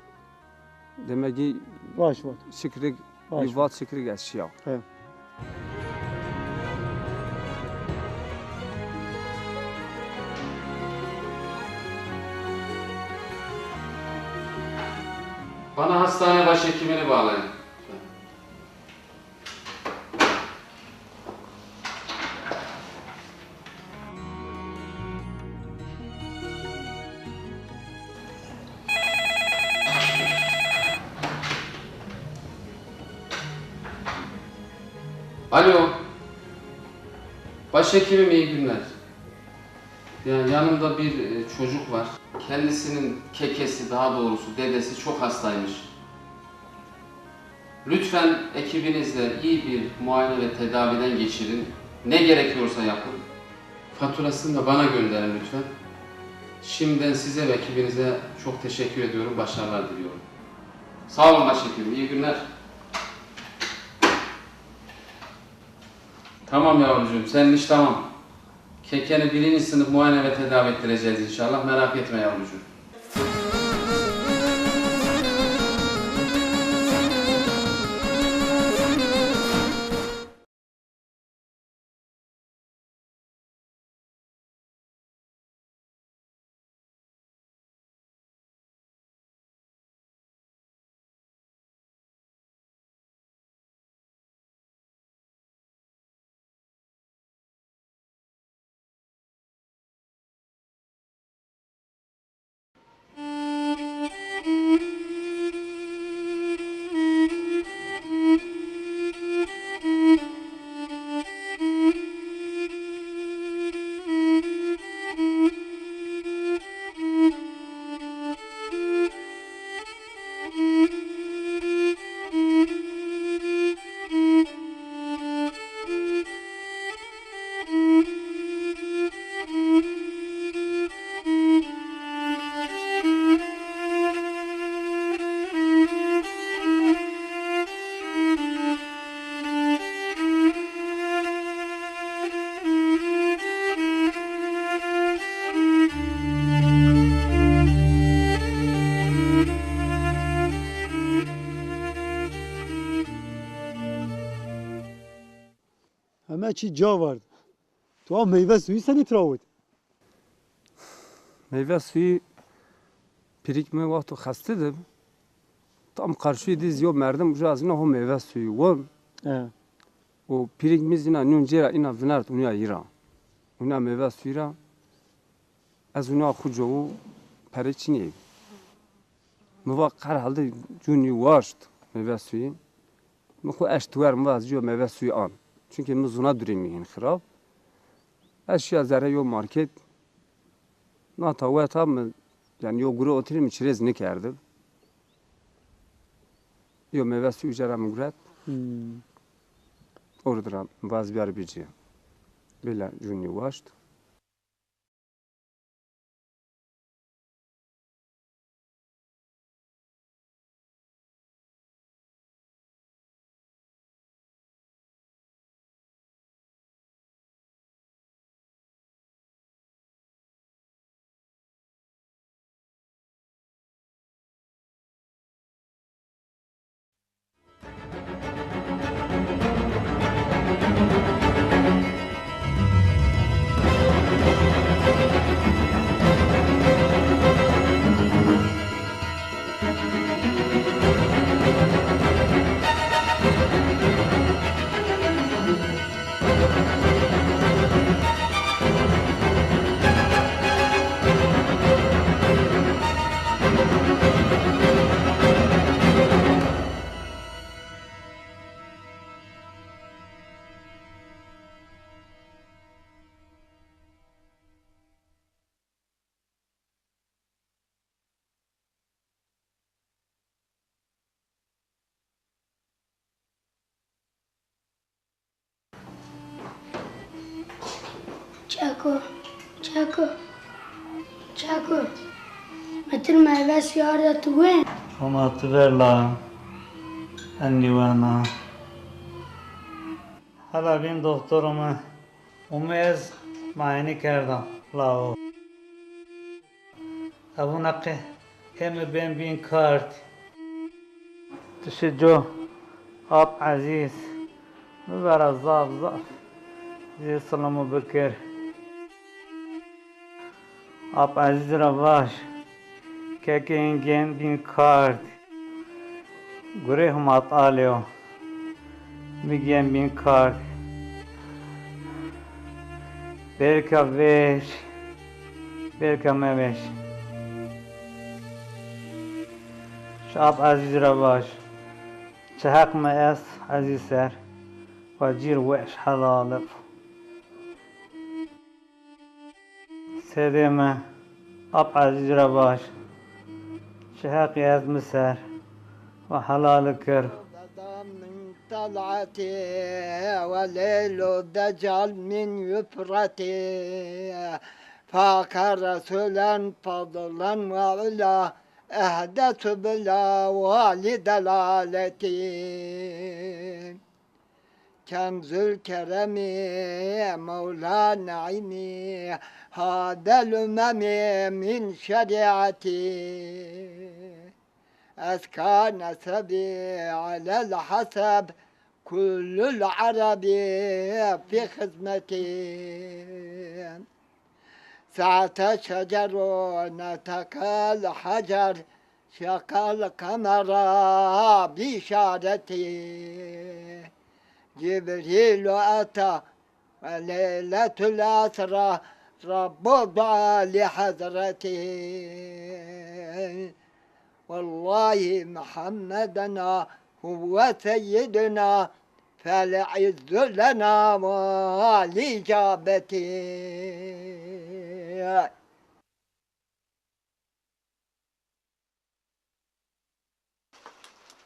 Demek ki Baş var. şikrik Baş. yuvat şikrik eşya. Evet. Bana hastane başhekimini bağlayın. Alo. Başhekimim iyi günler. Yani yanımda bir çocuk var. Kendisinin kekesi, daha doğrusu dedesi çok hastaymış. Lütfen ekibinizle iyi bir muayene ve tedaviden geçirin. Ne gerekiyorsa yapın. Faturasını da bana gönderin lütfen. Şimdiden size ve ekibinize çok teşekkür ediyorum, başarılar diliyorum. Sağ olun başhekimim, iyi günler. Tamam yavrucuğum, senin iş tamam. Kekeni 1. sınıf muayene ve tedavi ettireceğiz inşallah. Merak etme yavrucuğum. Ama çi ca vardı. Tu meyve suyu seni travut. Meyve suyu pirikme vakti hastadım. Tam karşıydı yo merdim ucazına o meyve suyu var. Evet. O pirikmiz ina nunjera ina vinart unya yira. Una meyve suyu az una xujovu pereçini. Meva herhalde cuni vaşt meyve suyu. Mekhu eştwer mvaz jo meyve suyu an. Çünkü muzuna duremiyin xirab. Eşya zere yo market. Nata ve tam yani yo guru oturum çerez ne kerdim. Yo meyve suyu jara mugrat. Ordram vaz bir bici. Bila juni vaşt. چکو متر مهوس یارده توین شما تبرلا النوانا حالا بیم دکترم امیز معاینه کردم لاو ابو نقه کم بین کارت تشجو آب عزیز ببر زاف زی سلامو بکر آب عزیز را باش که این گیم بین کارت گره هم آلیو میگیم بین کارت برکا ویش برکا مویش شاب عزیز را باش چه حق ما است عزیز سر و جیر وحش حلاله سیده ما آب عزیز را باش چه حقی از مسر و حلال کر طلعتي وليل دجال من يفرتي فاك رسولا فضلا وعلا أهدت بلا والدلالتي كنز الكرم مولى نعيمي هذا الأمم من شريعتي أزكى نسبي على الحسب كل العرب في خدمتي ساعة شجر نتكى الحجر شقى القمر بشارتي جبريل أتى وليلة الأسرى رب ضع لحضرتي والله محمدنا هو سيدنا فالعز لنا والإجابة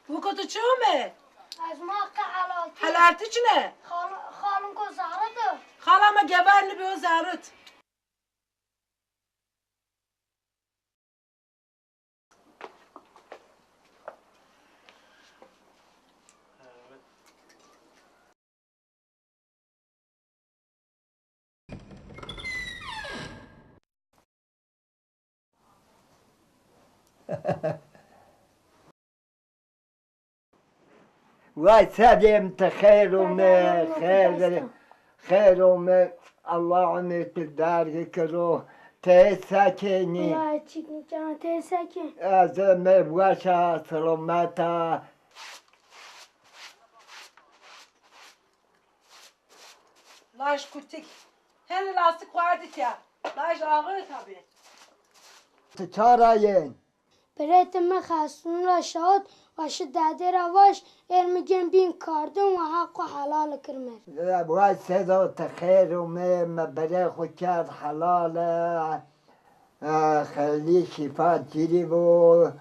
وكنت شومه از ما که حلالتی حلالتی چنه؟ خالون که زهرته خالا ما گبرنی بیو زهرت وسلمت خير الله عمرك الدار كروه تسكني الله يتشكني جانا تسكن أزم وشا سلمتا لاش كتك هل لاستيك واردك يا لاش آغر تابي تچارayın بريتم خاصون را شاد و شدده رواش ارمگن بین کاردن و حق و حلال کرمر وای صدات خیر و برای خود کرد حلال خیلی شفا جیری و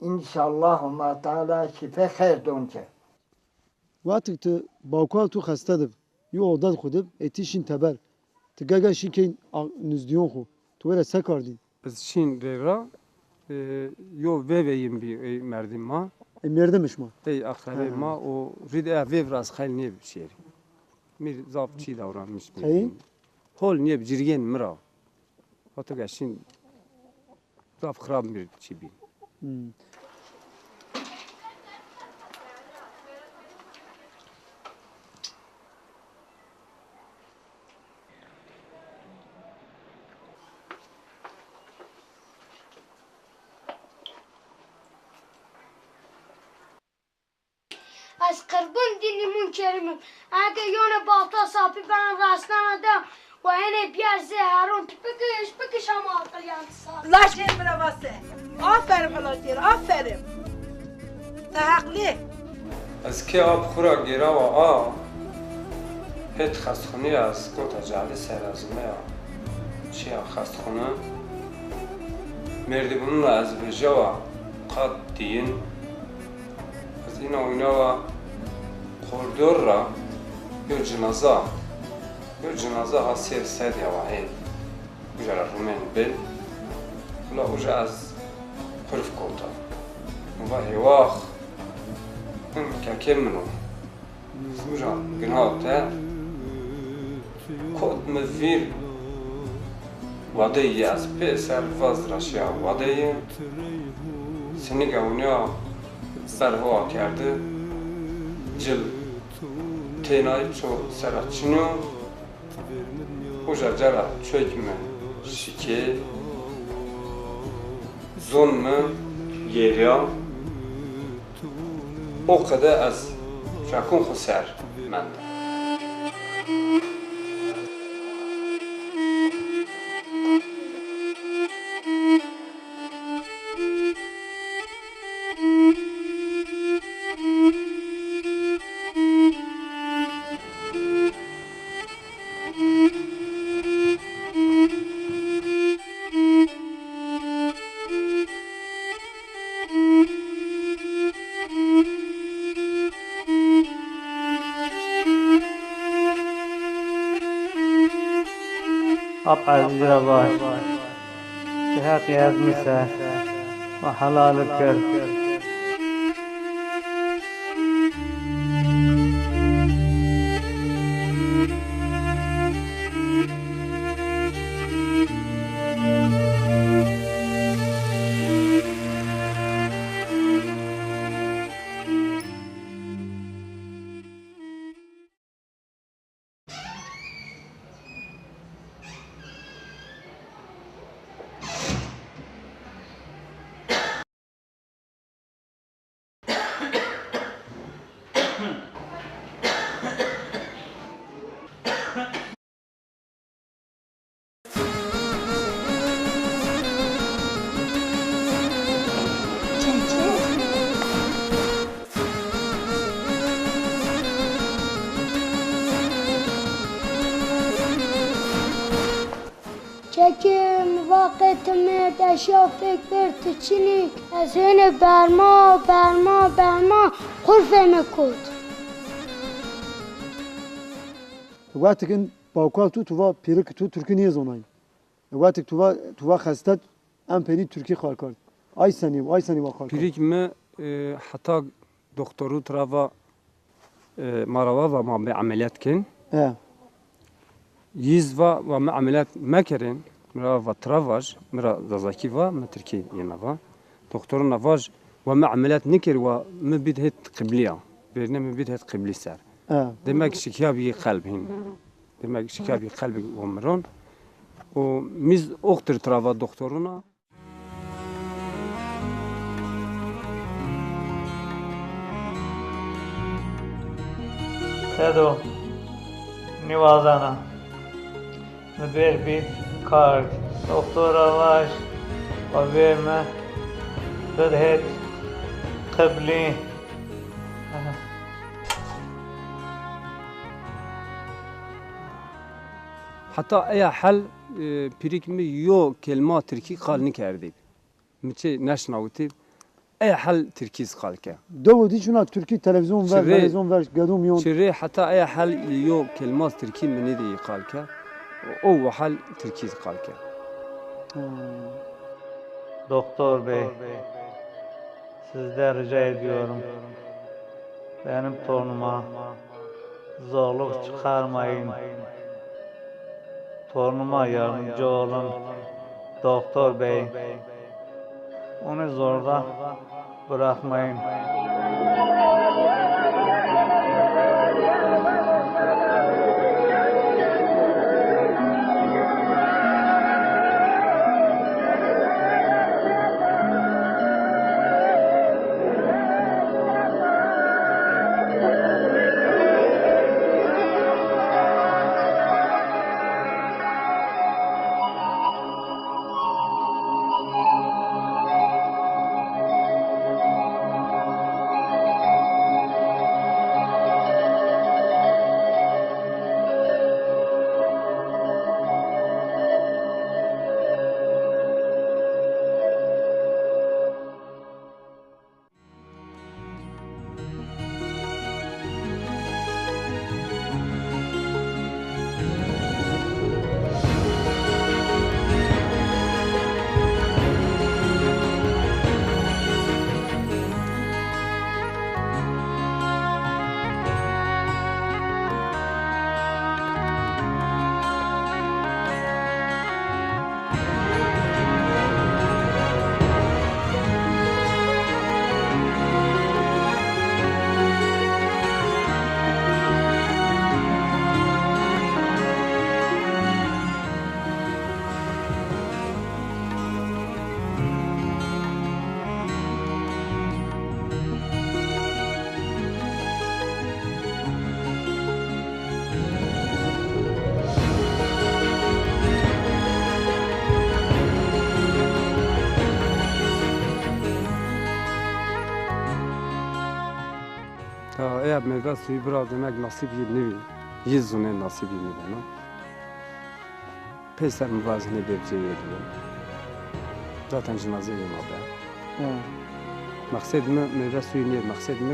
انشالله ما تعالی شفا خیر دونچه وقتی تو باکوال تو خسته دب یو عادت خودب اتیشین تبر تگاگا شیکین نزدیون خو تو وره سه کاردین از شین را یو ویم بی مردم ما مردمش ما ای آخره ما و رید ویو راست خیلی نیب شیری میر زاف چی دوران میش خیلی هول نیب جرگین مرا حتی گشین زاف خراب میر چی بین از قربون دینیمون کریمیم اگه یون بالتا ساپی برن راستان ده و اینه بیار زهرون بکش هم آقلیان سال لاش این برا واسه آفرین فلاتیر آفرین تحقلی از که آب خورا گیرا و هت خستخونی از گوتا جعلی سر از میا چی خستخونه مردی بونو از بجا قد دین از این اینا و خوردور را یا جنازه الجنازة هاسير سادي وعين وجرى الرومان بيل ولا وجا از خلف كوتا وباهي واخ كاكيم منو وجا قناطة كود مفير وضعي از بيسر فاز راشيا وضعي سنيقا ونيا سر هوا کرده جل تینای چو سرچنو وجا جرا çökme şike zulmü geliyor o kadar az şakun xusar men أبعد الجرباش شهاقي أزمسة وحلال الكرب چکم وقت مد اشافک برت چلیک از هن برما خرف مکود وقتی که باوکال تو پیرک تو ترکی نیز اونای وقتی تو خستت ام پری ترکی خال کرد آی سنی و خال پیرک می حتی دکترو تراوا ماروا و ما به عملیات کن يز و عمليات ما كرين مرا و ترافاج مرا زازاكي و ما تركي ينافا دكتور نافاج وما عمليات نكر و ما بدهت قبليه برنامج بدهت قبلي سار دماغ شكابي قلبين دماغ شكابي قلبي ومرون وميز اختر ترافا دكتورنا سادو نوازانا نبير بيت كارد دكتور رواش وبيرما بدهت قبلي حتى اي حل بريك مي يو كلمات تركي قال نكردي مچه نشناوتي اي حل تركيز قال كه دو دي شنو تركي تلفزيون ver قدوم يوم شري حتى اي حل يو كلمات تركي من دي قال كه او حل تركيز قال كه Doktor bey, sizden rica ediyorum. Benim torunuma zorluk çıkarmayın. Torunuma yardımcı olun. Doktor bey, onu zorda bırakmayın. یا میوه سوی برا دمک نصیبی نوی یه زونه نصیبی میدن پسر موازنه ببجه یدیم zaten cenaze yemeği. Maksud mı meyve suyu niye? Maksud mı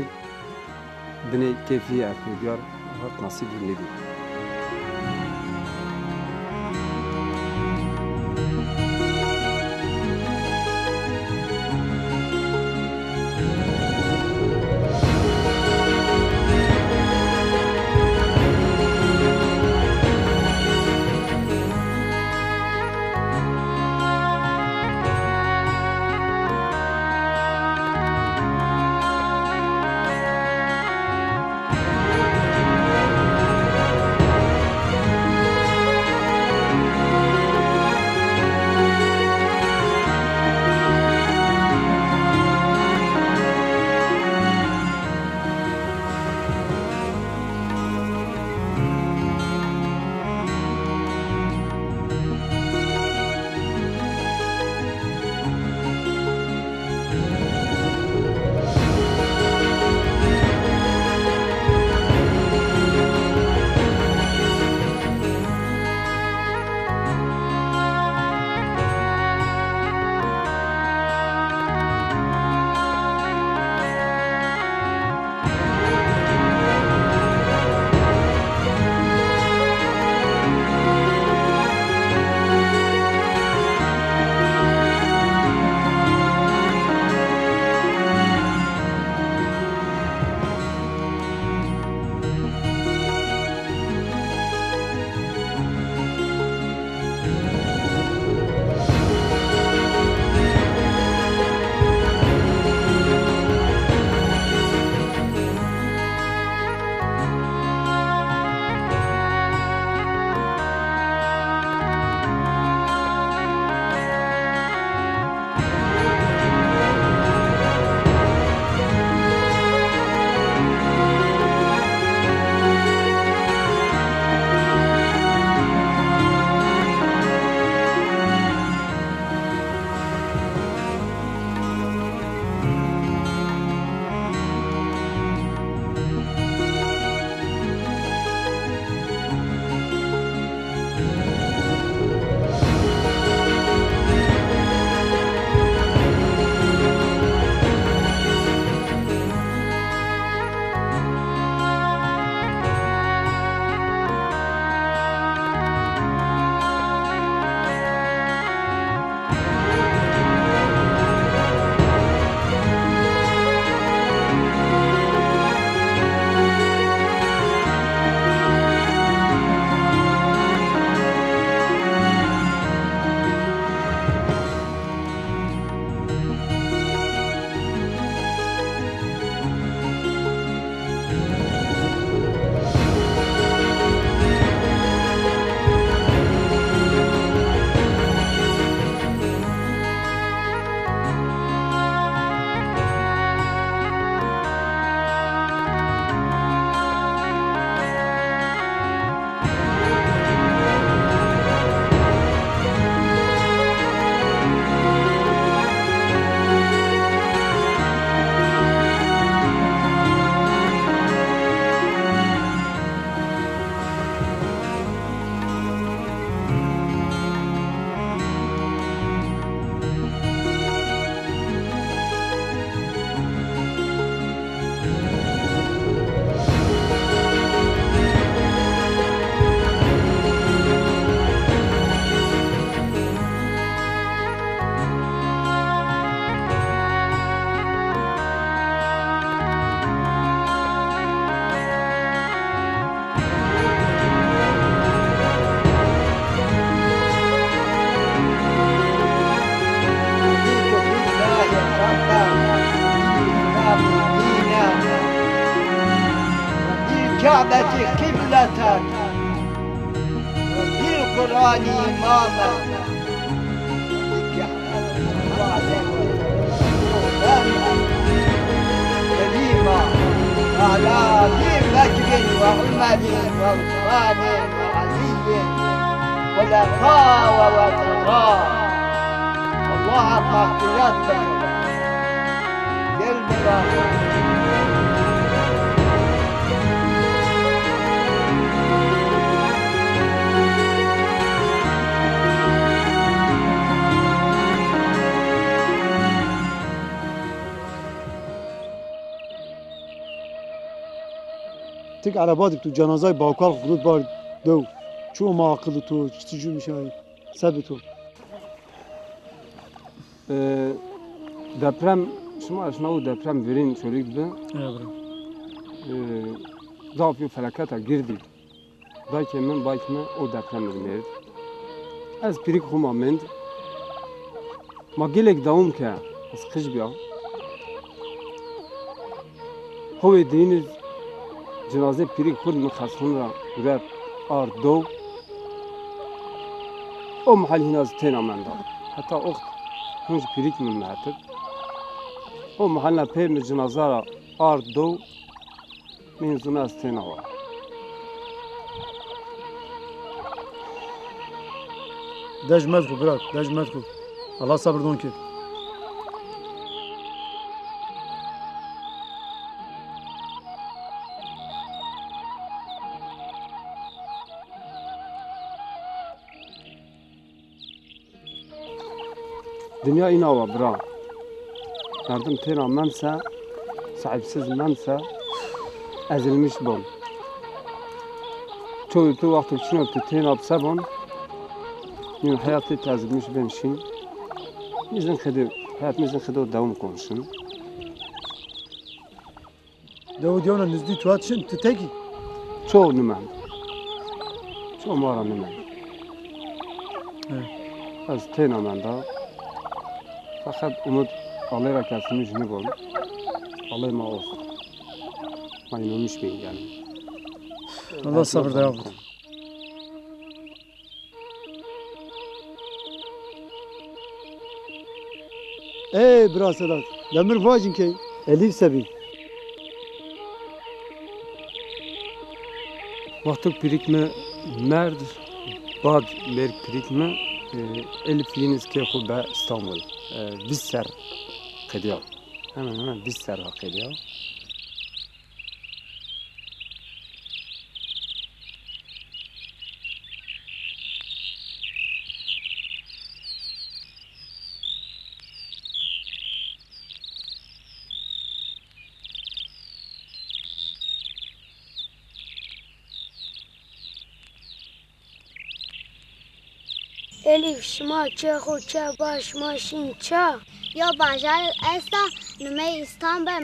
beni keyfi yapıyor, hat nasip değil. بالكعبة قبلة وبالقرآن إماما كريما على ذي بكر وعمر وعثمان وعلي خلفاء ووزراء الله مغفرتك قلب تک عربات تو جنازه باکال خودت بار دو چو ما عقل تو چی میشه سب تو deprem şuma aşnavu deprem verin çölük be. Zafiyı felakata girdi. Dayke min bayke min o deprem vermedi. Az pirik xuma mind. Ma gelek davum ke az kış biya. Hovi diniz cenaze pirik xud min xasxun ra gurer ar do. O mahal hinaz tena menda. Hatta oxt هنج پیریک من معتب او محلنا پی من جنازارا آرد دو من زناز تیناوا دج مدخو برات دج مدخو الله صبر دون که Dünya inava bra. Yardım tena mense, sahipsiz mense, ezilmiş bon. Çoğu tu vakti şunu tu tena bsebon, min hayatı tezilmiş ben şin. Mizin xedi, hayatımızın xedi devam konuşun. Devu diyona nizdi tuat şin teki. Çoğu nümen. Çoğu mara nümen. Az tena menda. فقط امید الله را کسیمش نبود الله ما اوست ما اینو میشیم یعنی الله صبر دارد ای براسلات دمر واجن کی الیف سبی وقتی پیریکمه مرد بعد مرد پیریکمه elif yeniz ki خود به استانبول 20 سر قدیا hemen 20 سر قدیا Elif şma çe xo çe baş maşin ça یا باجار استا نمی استانبول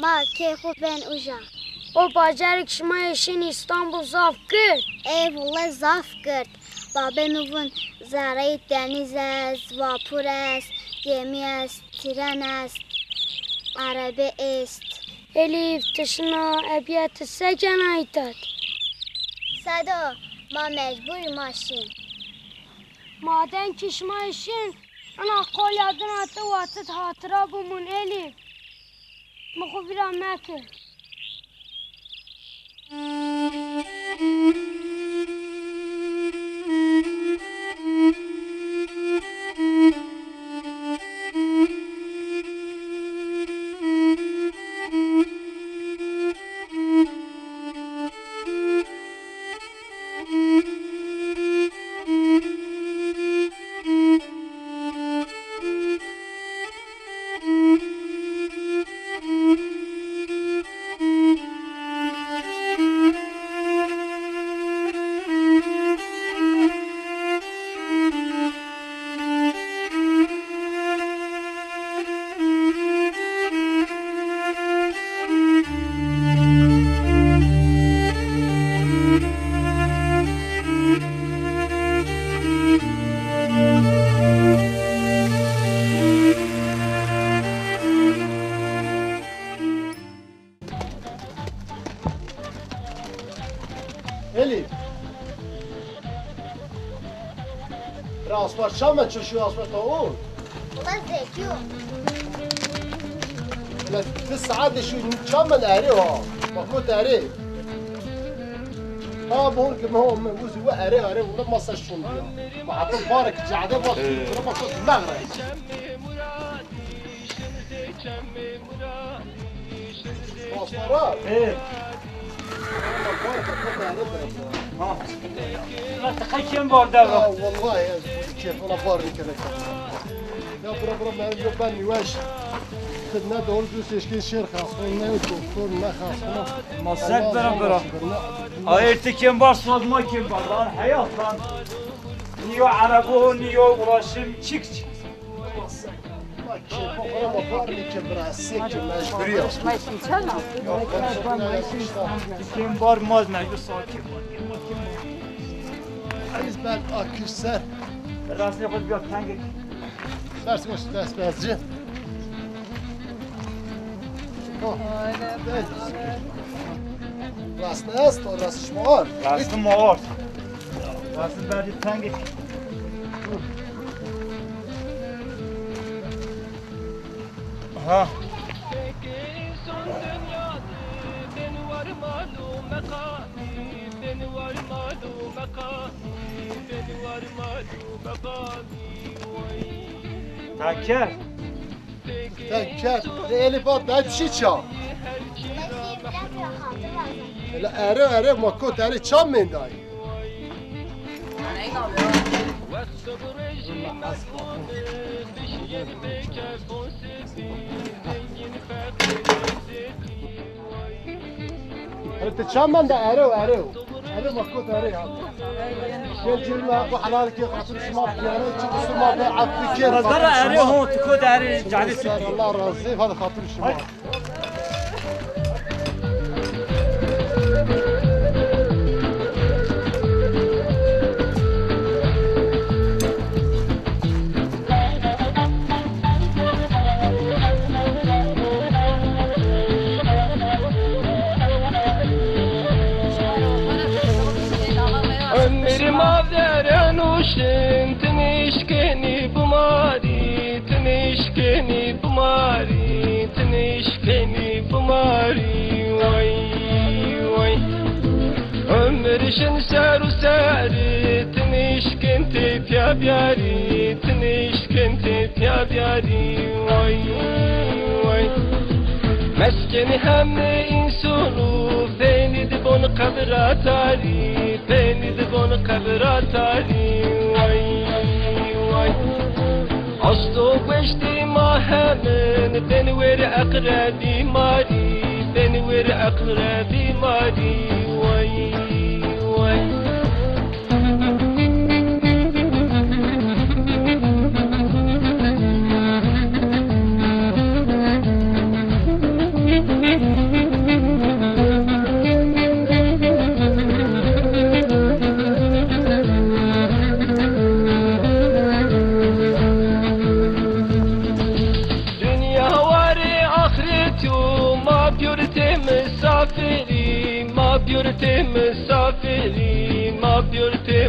ما که خو بن اوجا o bacarık şma işin İstanbul zaf kır ای والله زاف کرد بابا نوون زرای دنیز است واپور است گمی است ترن است عربه است Elif tışına ebiyatı seken aytat صدا ما مجبور ماشین maden kişma işin ana kol yadın atı vatıt hatıra bumun Elif Mıkı bir ameke Elif. Rasvar şamma çuşu asvar taun. والله زيتيو لا تسعد شو شامma ناري ها ماكو تاري بقول كما هو موزي وقري قري ولا ما صشون ما حطوا بارك جعده بس ما صش المغرب اصفرات ايه لا تخشم برده والله كيف انا بارك لك يا برا ما يبان واش خدنا دور دوسيش كي شير خاص قلنا دكتور ما خاص ما سك برا آيرتي كم بار صاد ما كم بار lan hayattan niyo arabo niyo ulaşım çık kim var maz meclis sakin عايز بعد اكسر راسي خد بيا تانك درس مش درس بازجي راس ناست و راس شمار راس مار راس بعد تانك ها تاكر تاكر ريلي باب بعد شي تشا لا اره ما كنت اره چام من دای انت چام من ده اره ما كنت اره شجر ما وحلال كي خاطر شما بيانو تشوف ما بيعرف كي نظر اره هو تكود اره جعل سكي الله راسي هذا خاطر شما تنشكني بماري تنشكني بماري تنشكني بماري وي عمر شنسار وساري تنشكنتي يا بياري تنشكنتي يا بياري وي مسكن هم انسانو بيني دبون قبراتاري بيني دبون قبراتاري وي أصدو وشتي ما همن بين وير أقربي ماري بين وير أقربي ماري وي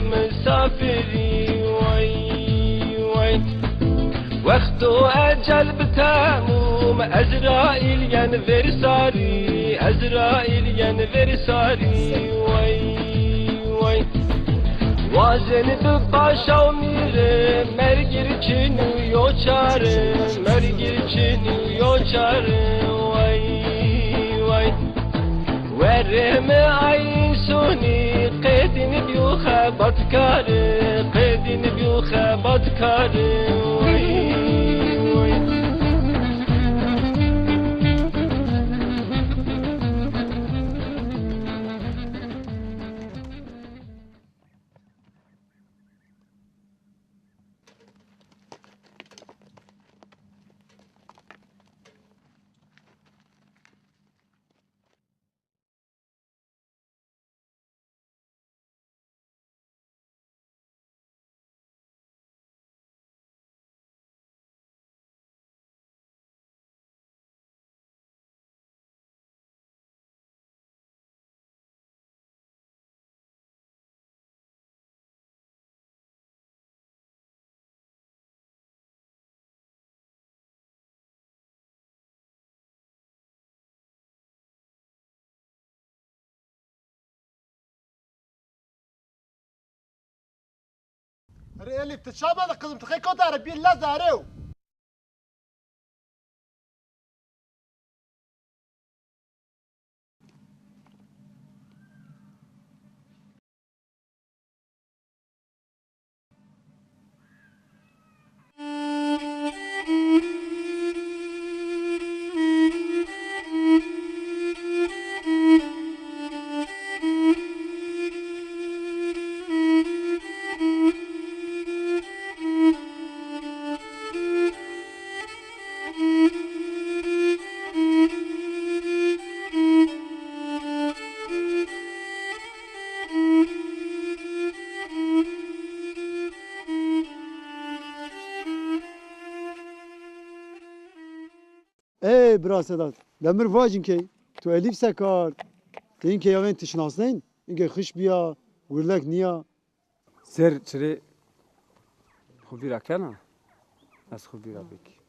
مسافري وي وقتو أجل بتاموم أزرائيل ينفرساري أزرائيل ينفرساري وي وازن بباشا وميري مرگیر چنو یو چاره مرگیر چنو یو چاره وي ورم عين سوني قيدين بيو خبط كاري قيدين بيو خبط كاري ريالي بتتشابه هذا قسم تخيل كنت عربي لا زاريو ای برا سداد دمر واجن کی تو الیف سکار تین که یاوین تشناسنین اینکه خوش بیا ورلک نیا سر چرا خوبی را کنه از خوبی را بکی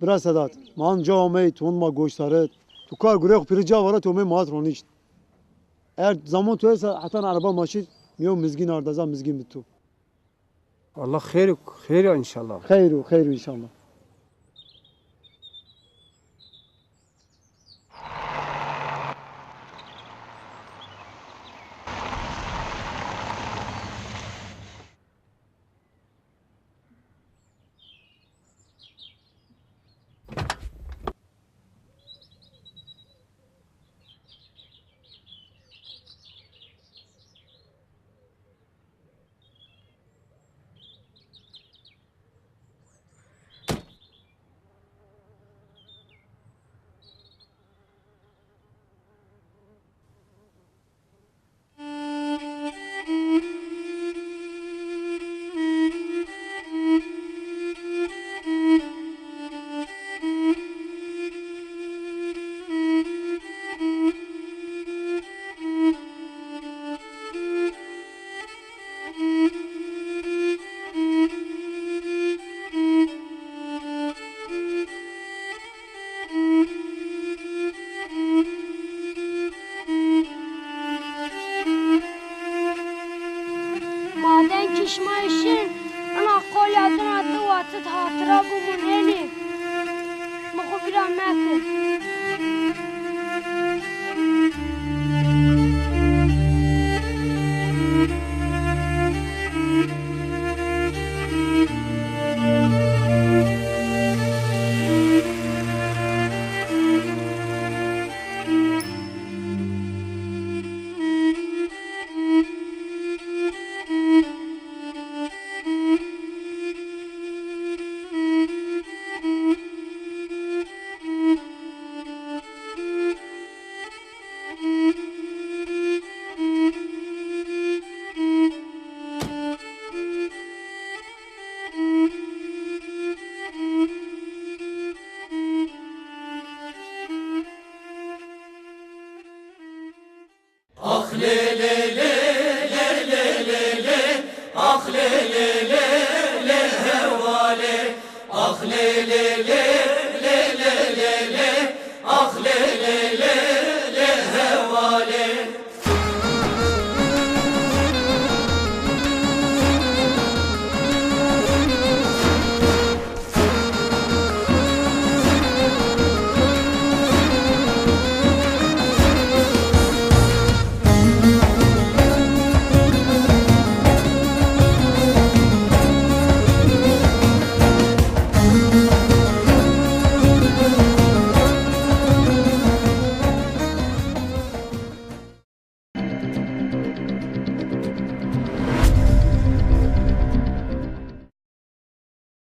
برا سداد من جامعه تون ما گوشتارت تو کار گریخ پیرجا وارد تو می مات رونیشت اگر زمان تو هست حتی عربا ماشید میام مزگین آردازم مزگین به تو والله خیر انشالله خیر انشالله کشمایشین انا قول یادنا دو واتد هاترا بمونیلی مخبرا مکر ah le le le le hevale, ah le le le